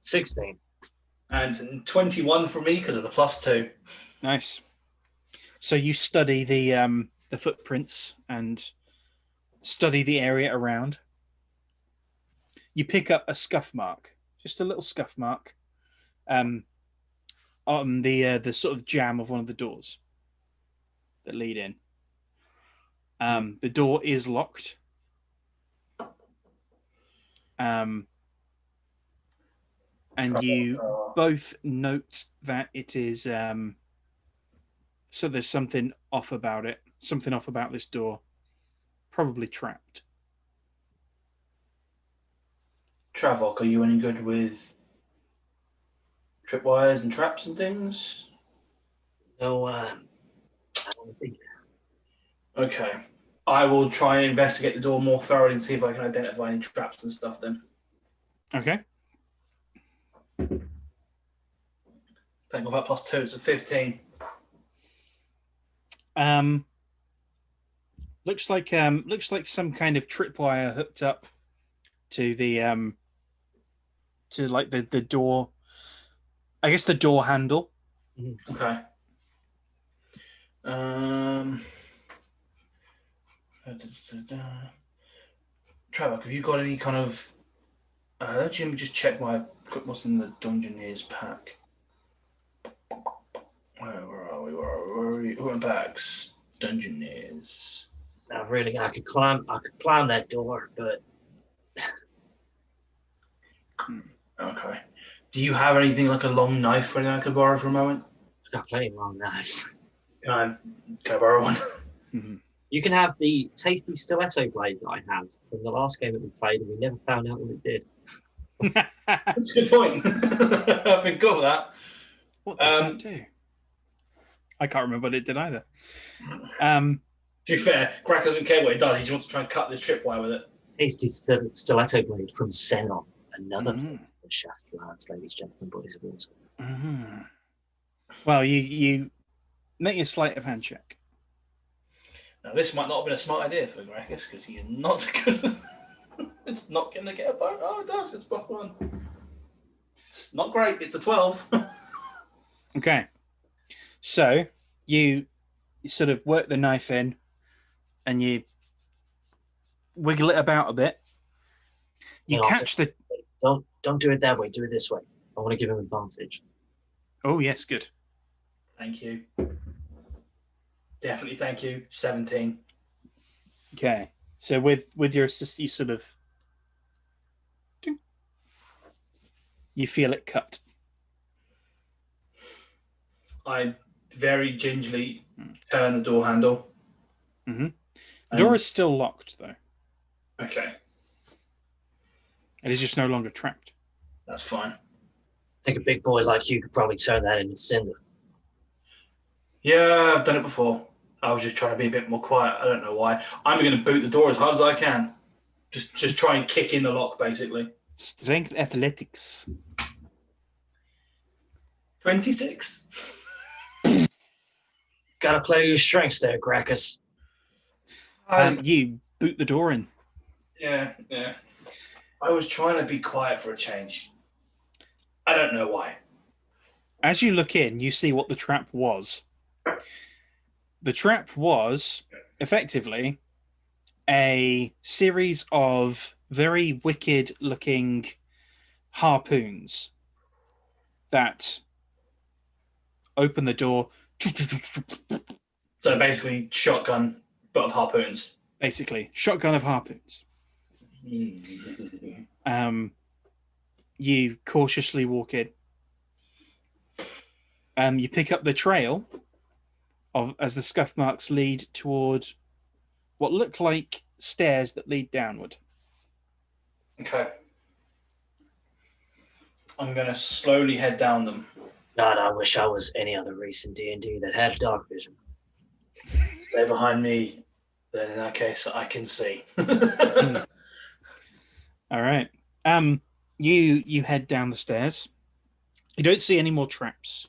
16.
And 21 for me because of the +2.
Nice. So you study the footprints and study the area around. You pick up a scuff mark, just a little scuff mark, on the sort of jamb of one of the doors that lead in. The door is locked. And you both note that it is so there's something off about it, something off about this door, probably trapped.
Trayvock, are you any good with tripwires and traps and things?
No, I don't think.
Okay. I will try and investigate the door more thoroughly and see if I can identify any traps and stuff then.
Okay.
Thank God that +2, it's a 15.
Looks like some kind of tripwire hooked up to the to like the door, I guess the door handle.
Okay. Trayvock, have you got any kind of let me just check what's in the Dungeoneer's pack. Where are we? We're in packs. Dungeoneers.
I could climb that door, but
okay. Do you have anything like a long knife or anything I could borrow for a moment?
I've got plenty of long knives.
Can I borrow one?
Mm-hmm.
You can have the tasty stiletto blade that I have from the last game that we played, and we never found out what it did.
That's a good point. I forgot that.
What did that do? I can't remember what it did either.
To be fair, Graccus doesn't care what it does. He just wants to try and cut this tripwire with it.
Tasty stiletto blade from Xenon. Another shaft lance, ladies, gentlemen, boys of water.
Mm-hmm. Well, you make a sleight of hand check.
Now, this might not have been a smart idea for Graccus because he's not good. It's not going to get a bonus. Oh, it does. It's +1. It's not great. It's a 12.
Okay. So you sort of work the knife in and you wiggle it about a bit. You catch the...
Don't do it that way. Do it this way. I want to give him advantage.
Oh yes, good.
Thank you. Definitely thank you. 17.
Okay. So with your assist, you sort of you feel it cut.
I very gingerly turn the door handle.
Mm-hmm. The door is still locked, though.
Okay.
It is just no longer trapped.
That's fine.
I think a big boy like you could probably turn that into cinder.
Yeah, I've done it before. I was just trying to be a bit more quiet. I don't know why. I'm going to boot the door as hard as I can. Just try and kick in the lock, basically.
Strength athletics.
26.
Gotta play your strengths there, Graccus.
You boot the door in.
Yeah. I was trying to be quiet for a change. I don't know why.
As you look in, you see what the trap was. The trap was effectively a series of very wicked-looking harpoons that open the door.
So basically, shotgun, but of harpoons.
Basically, shotgun of harpoons. You cautiously walk in. You pick up the trail as the scuff marks lead toward what look like stairs that lead downward.
Okay. I'm going to slowly head down them.
God, I wish I was any other race in D&D that had dark vision.
They're behind me. Then in that case, I can see.
All right. You head down the stairs. You don't see any more traps.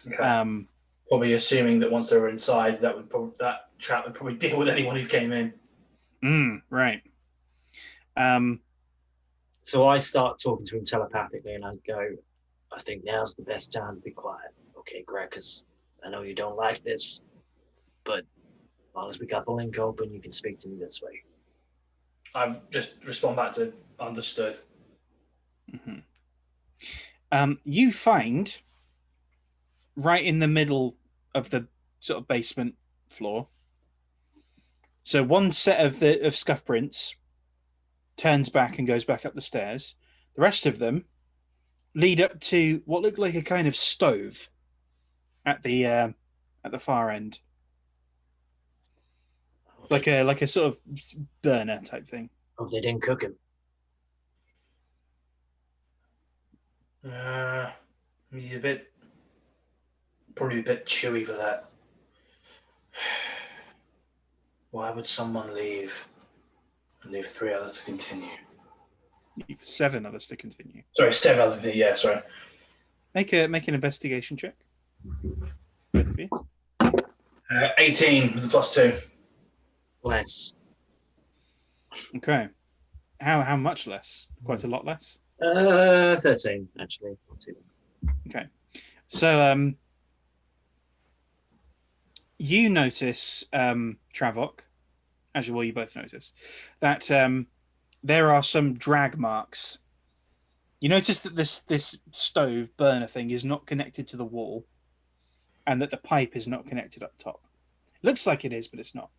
Okay. Probably assuming that once they were inside, that trap would probably deal with anyone who came in.
Right.
So I start talking to him telepathically, and I go, I think now's the best time to be quiet. Okay, Graccus, I know you don't like this, but as long as we got the link open, you can speak to me this way.
I just respond back to understood.
Mm-hmm. You find right in the middle of the sort of basement floor. So one set of scuff prints turns back and goes back up the stairs. The rest of them lead up to what looked like a kind of stove at the far end, like a sort of burner type thing.
Hope they didn't cook him.
He's probably a bit chewy for that. Why would someone leave and leave 3 others to continue?
7 others to continue.
Sorry, 7 others. Yeah, sorry.
Make an investigation check. Both of you.
18 with a +2.
Less.
Okay. How much less? Quite a lot less.
13 actually. Not too bad.
Okay. So you notice, Trayvock, actually, well, you both notice that there are some drag marks. You notice that this stove burner thing is not connected to the wall, and that the pipe is not connected up top. Looks like it is, but it's not.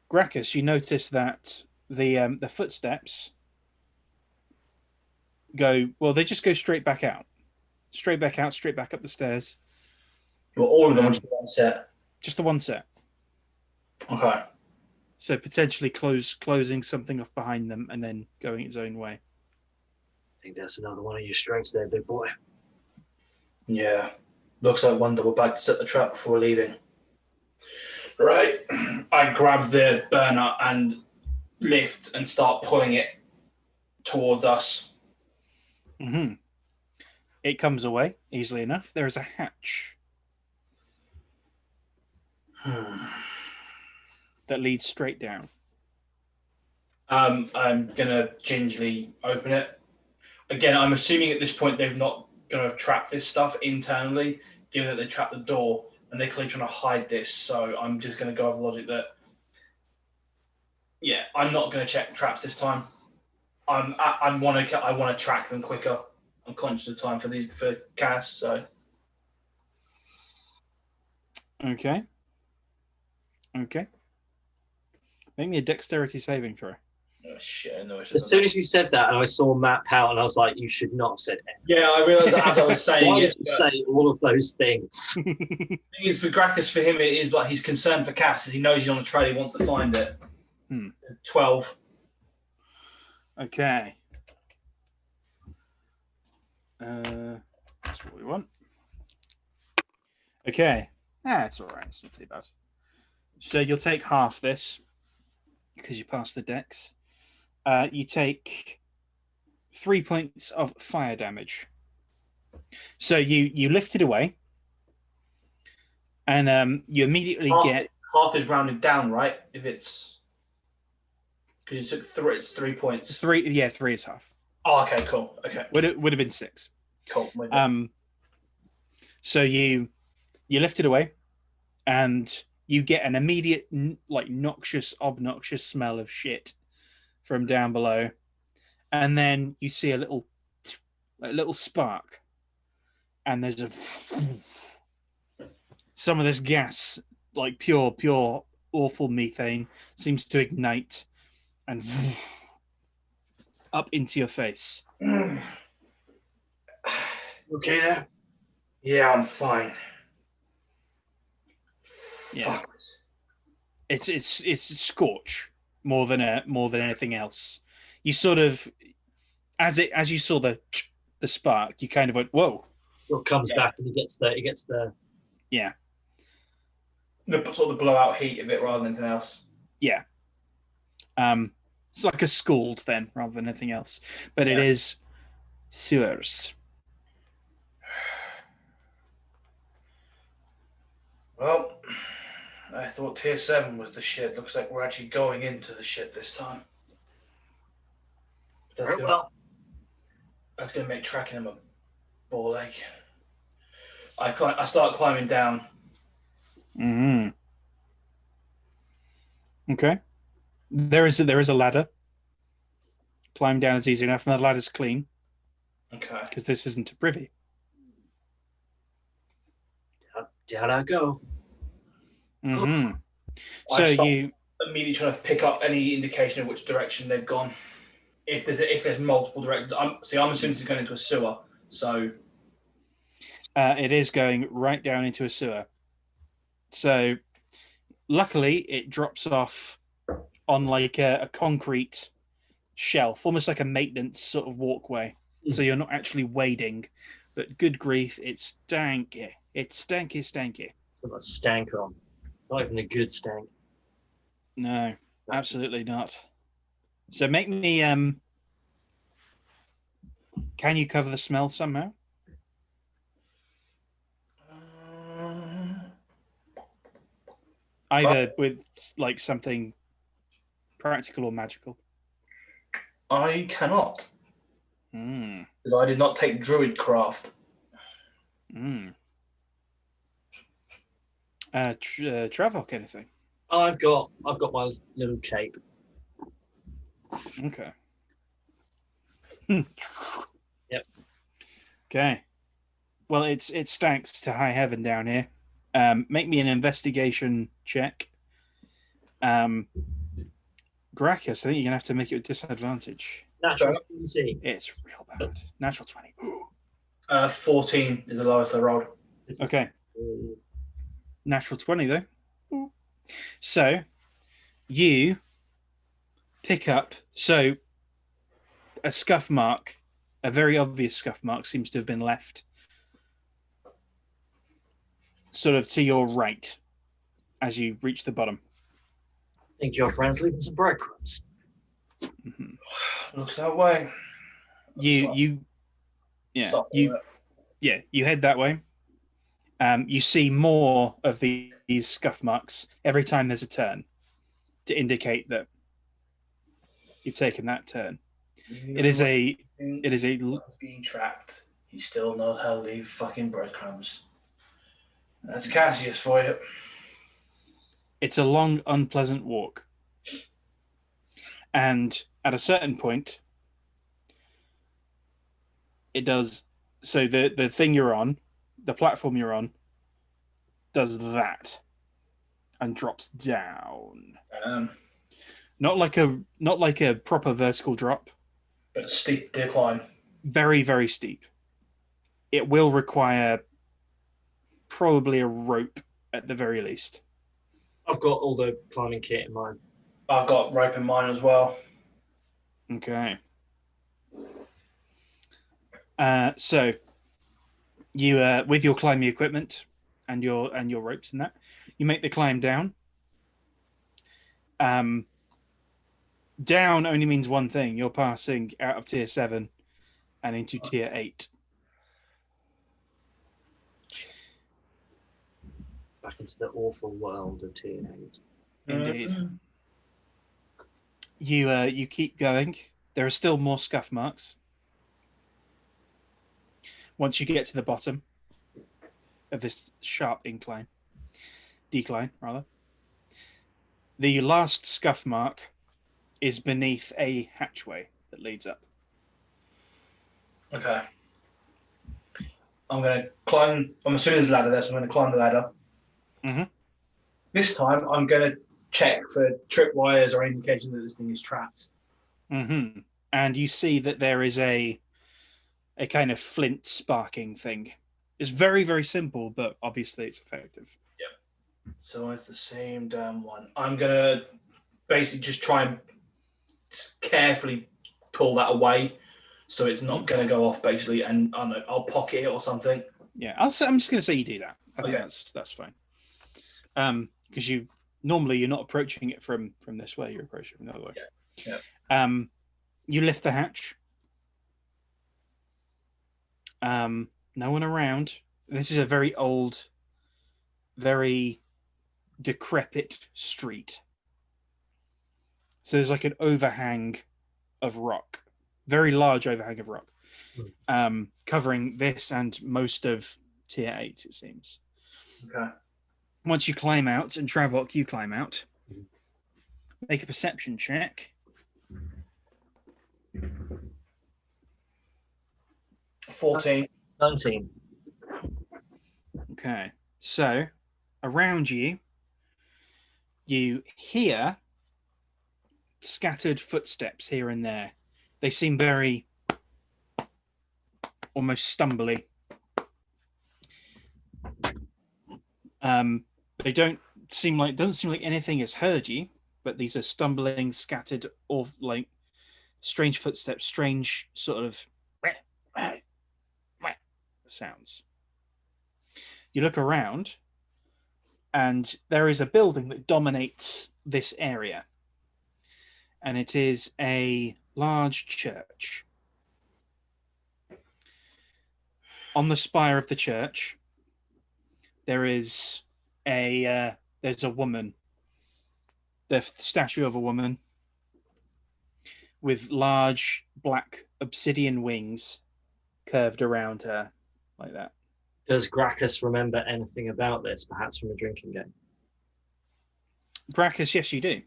Graccus, you notice that the footsteps they just go straight back out. Straight back out, straight back up the stairs.
Well, all of them on just one set.
Just the one set.
Okay.
So potentially closing something off behind them and then going its own way.
I think that's another one of your strengths there, big boy.
Yeah. Looks like one double back to set the trap before leaving. Right. I grab the burner and lift and start pulling it towards us.
Mm-hmm. It comes away easily enough. There is a hatch that leads straight down.
I'm gonna gingerly open it. Again, I'm assuming at this point they've not gonna have trapped this stuff internally, given that they trapped the door and they're clearly trying to hide this. So I'm just gonna go off the logic that, yeah, I'm not gonna check traps this time. I want to track them quicker. I'm conscious of time for Cass. So
Okay. Make me a dexterity saving throw.
oh, shit, no,
As soon as you said that, and I saw Matt pout, and I was like, "You should not have said that."
yeah, I realised as I was saying
Why
it.
would you say all of those things?
The thing is, for Graccus, for him, it is like he's concerned for Cass, as he knows he's on the trail. He wants to find it. 12.
Okay. That's what we want. Okay. It's all right. It's not too bad. So you'll take half this because you passed the dex. You take 3 points of fire damage. So you lift it away, and you immediately get
half is rounded down, right? If it's because you took 3, it's 3 points.
3. Yeah, 3 is half.
Oh, okay, cool. Okay,
Would have been 6.
cool.
So you lift it away, and you get an immediate, like, noxious, obnoxious smell of shit from down below, and then you see a little spark, and there's some of this gas, like pure awful methane, seems to ignite and up into your face.
Okay, there.
Yeah, I'm fine.
Yeah.
Fuck.
It's scorch more than anything else. You sort of, as you saw the spark, you kind of went, whoa.
It comes back and he gets the
Yeah.
The sort of the blowout heat of it rather than anything else.
Yeah. It's like a scald then, rather than anything else. But it is sewers.
Well, I thought tier 7 was the shit. Looks like we're actually going into the shit this time. That's gonna make tracking him a ball ache. I start climbing down.
Mm-hmm. Okay. There is a ladder. Climb down is easy enough, and the ladder's clean.
Okay.
Because this isn't a privy.
down I go.
Mm-hmm. So you
immediately trying to pick up any indication of which direction they've gone. If there's multiple directions, I'm assuming it's going into a sewer. So
it is going right down into a sewer. So luckily, it drops off on like a concrete shelf, almost like a maintenance sort of walkway. So you're not actually wading, but good grief, it's stanky. It's stanky.
Got a stank on. Not even a good stank.
No, absolutely not. So make me can you cover the smell somehow? Either with like something practical or magical.
I cannot. Because I did not take druid craft.
Trayvock, anything?
I've got my little cape.
Okay.
Yep.
Okay. Well, it stanks to high heaven down here. Make me an investigation check. Graccus, I think you're gonna have to make it a disadvantage.
Natural 20.
It's real bad. Natural 20.
14 is the lowest I rolled.
Okay. Natural 20 though. So you pick up a scuff mark, a very obvious scuff mark seems to have been left sort of to your right as you reach the bottom.
I think your friend's leaving some breadcrumbs.
Looks that way.
You head that way. You see more of these scuff marks every time there's a turn to indicate that you've taken that turn. It is
being tracked. He still knows how to leave fucking breadcrumbs. That's Cassius for you.
It's a long, unpleasant walk. And at a certain point, it does. So the thing you're on, the platform you're on, does that and drops down. Not like a proper vertical drop,
but a steep decline.
Very, very steep. It will require probably a rope at the very least.
I've got all the climbing kit in mine.
I've got rope in mine as well.
Okay. So you with your climbing equipment and your ropes and that, you make the climb down. Down only means one thing: you're passing out of tier 7 and into tier 8.
Back into the awful world of tier 8.
Indeed. You keep going. There are still more scuff marks. Once you get to the bottom of this sharp decline rather, the last scuff mark is beneath a hatchway that leads up.
Okay. I'm going to climb. I'm assuming there's a ladder there, so I'm going to climb the ladder.
Mm-hmm.
This time, I'm going to check for tripwires or indication that this thing is trapped.
Mm-hmm. And you see that there is a kind of flint sparking thing. It's very, very simple, but obviously it's effective.
Yep. So it's the same damn one. I'm going to basically just try and carefully pull that away so it's not going to go off, basically, and I'll pocket it or something.
Yeah, I'm just going to say you do that. I think that's fine. Because you're not approaching it from this way. You're approaching it from the other way.
Yeah.
You lift the hatch. No one around. This is a very old, very decrepit street. So there's like an overhang of rock, very large overhang of rock, covering this and most of tier 8, it seems.
Okay.
Once you climb out, and Trayvock, you climb out, make a perception check.
14.
19.
Okay. So, around you, you hear scattered footsteps here and there. They seem very almost stumbly. They doesn't seem like anything has heard you, but these are stumbling, scattered, or like strange footsteps, strange sort of sounds. You look around, and there is a building that dominates this area, and it is a large church. On the spire of the church, there's a woman, the statue of a woman with large black obsidian wings curved around her like that.
Does Graccus remember anything about this, perhaps from a drinking game?
Graccus, yes, you do.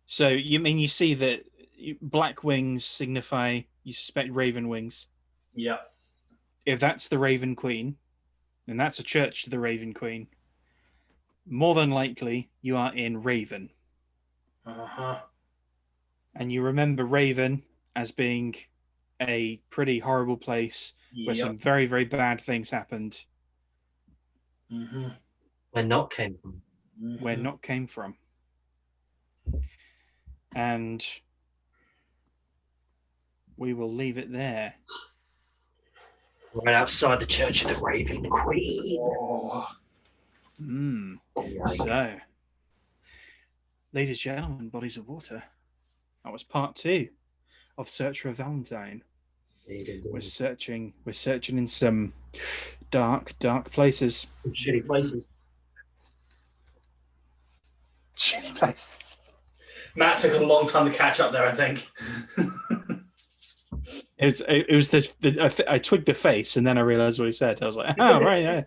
So you see that black wings signify, you suspect, raven wings.
Yeah.
If that's the Raven Queen, and that's a church to the Raven Queen, more than likely you are in Raven.
Uh-huh.
And you remember Raven as being a pretty horrible place where some very, very bad things happened.
Mm-hmm.
Where Not came from.
Mm-hmm.
Where Not came from. And we will leave it there.
Right outside the Church of the Raven Queen.
Oh.
So, ladies and gentlemen, bodies of water, that was part 2 of Search for Valentine. We're searching in some dark places.
Shitty places.
Shitty places.
Matt took a long time to catch up there, I think.
It was the I twigged the face and then I realized what he said. I was like, oh, right, yeah.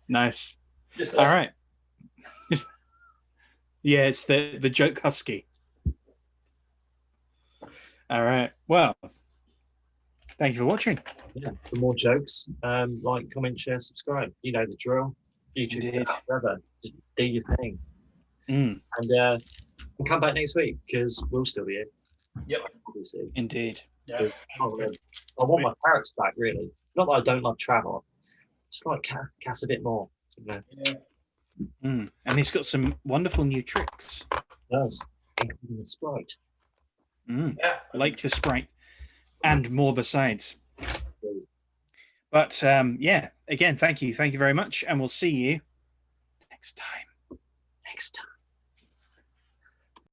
Nice. All right. Yeah, it's the joke husky. All right. Well, Thank you for watching.
Yeah, for more jokes, like, comment, share, subscribe. You know the drill. YouTube,
Indeed.
forever. Just do your thing.
Mm,
And come back next week because we'll still be here.
Yep.
Obviously.
indeed.
Yeah.
I want my parrots back, really. Not that I don't love travel. Just like Cass a bit more. You know.
Yeah.
Mm. And he's got some wonderful new tricks.
Does. Including the sprite.
Mm.
Yeah.
Like the sprite and more besides. But yeah, again, thank you very much, and we'll see you next time.
Next time.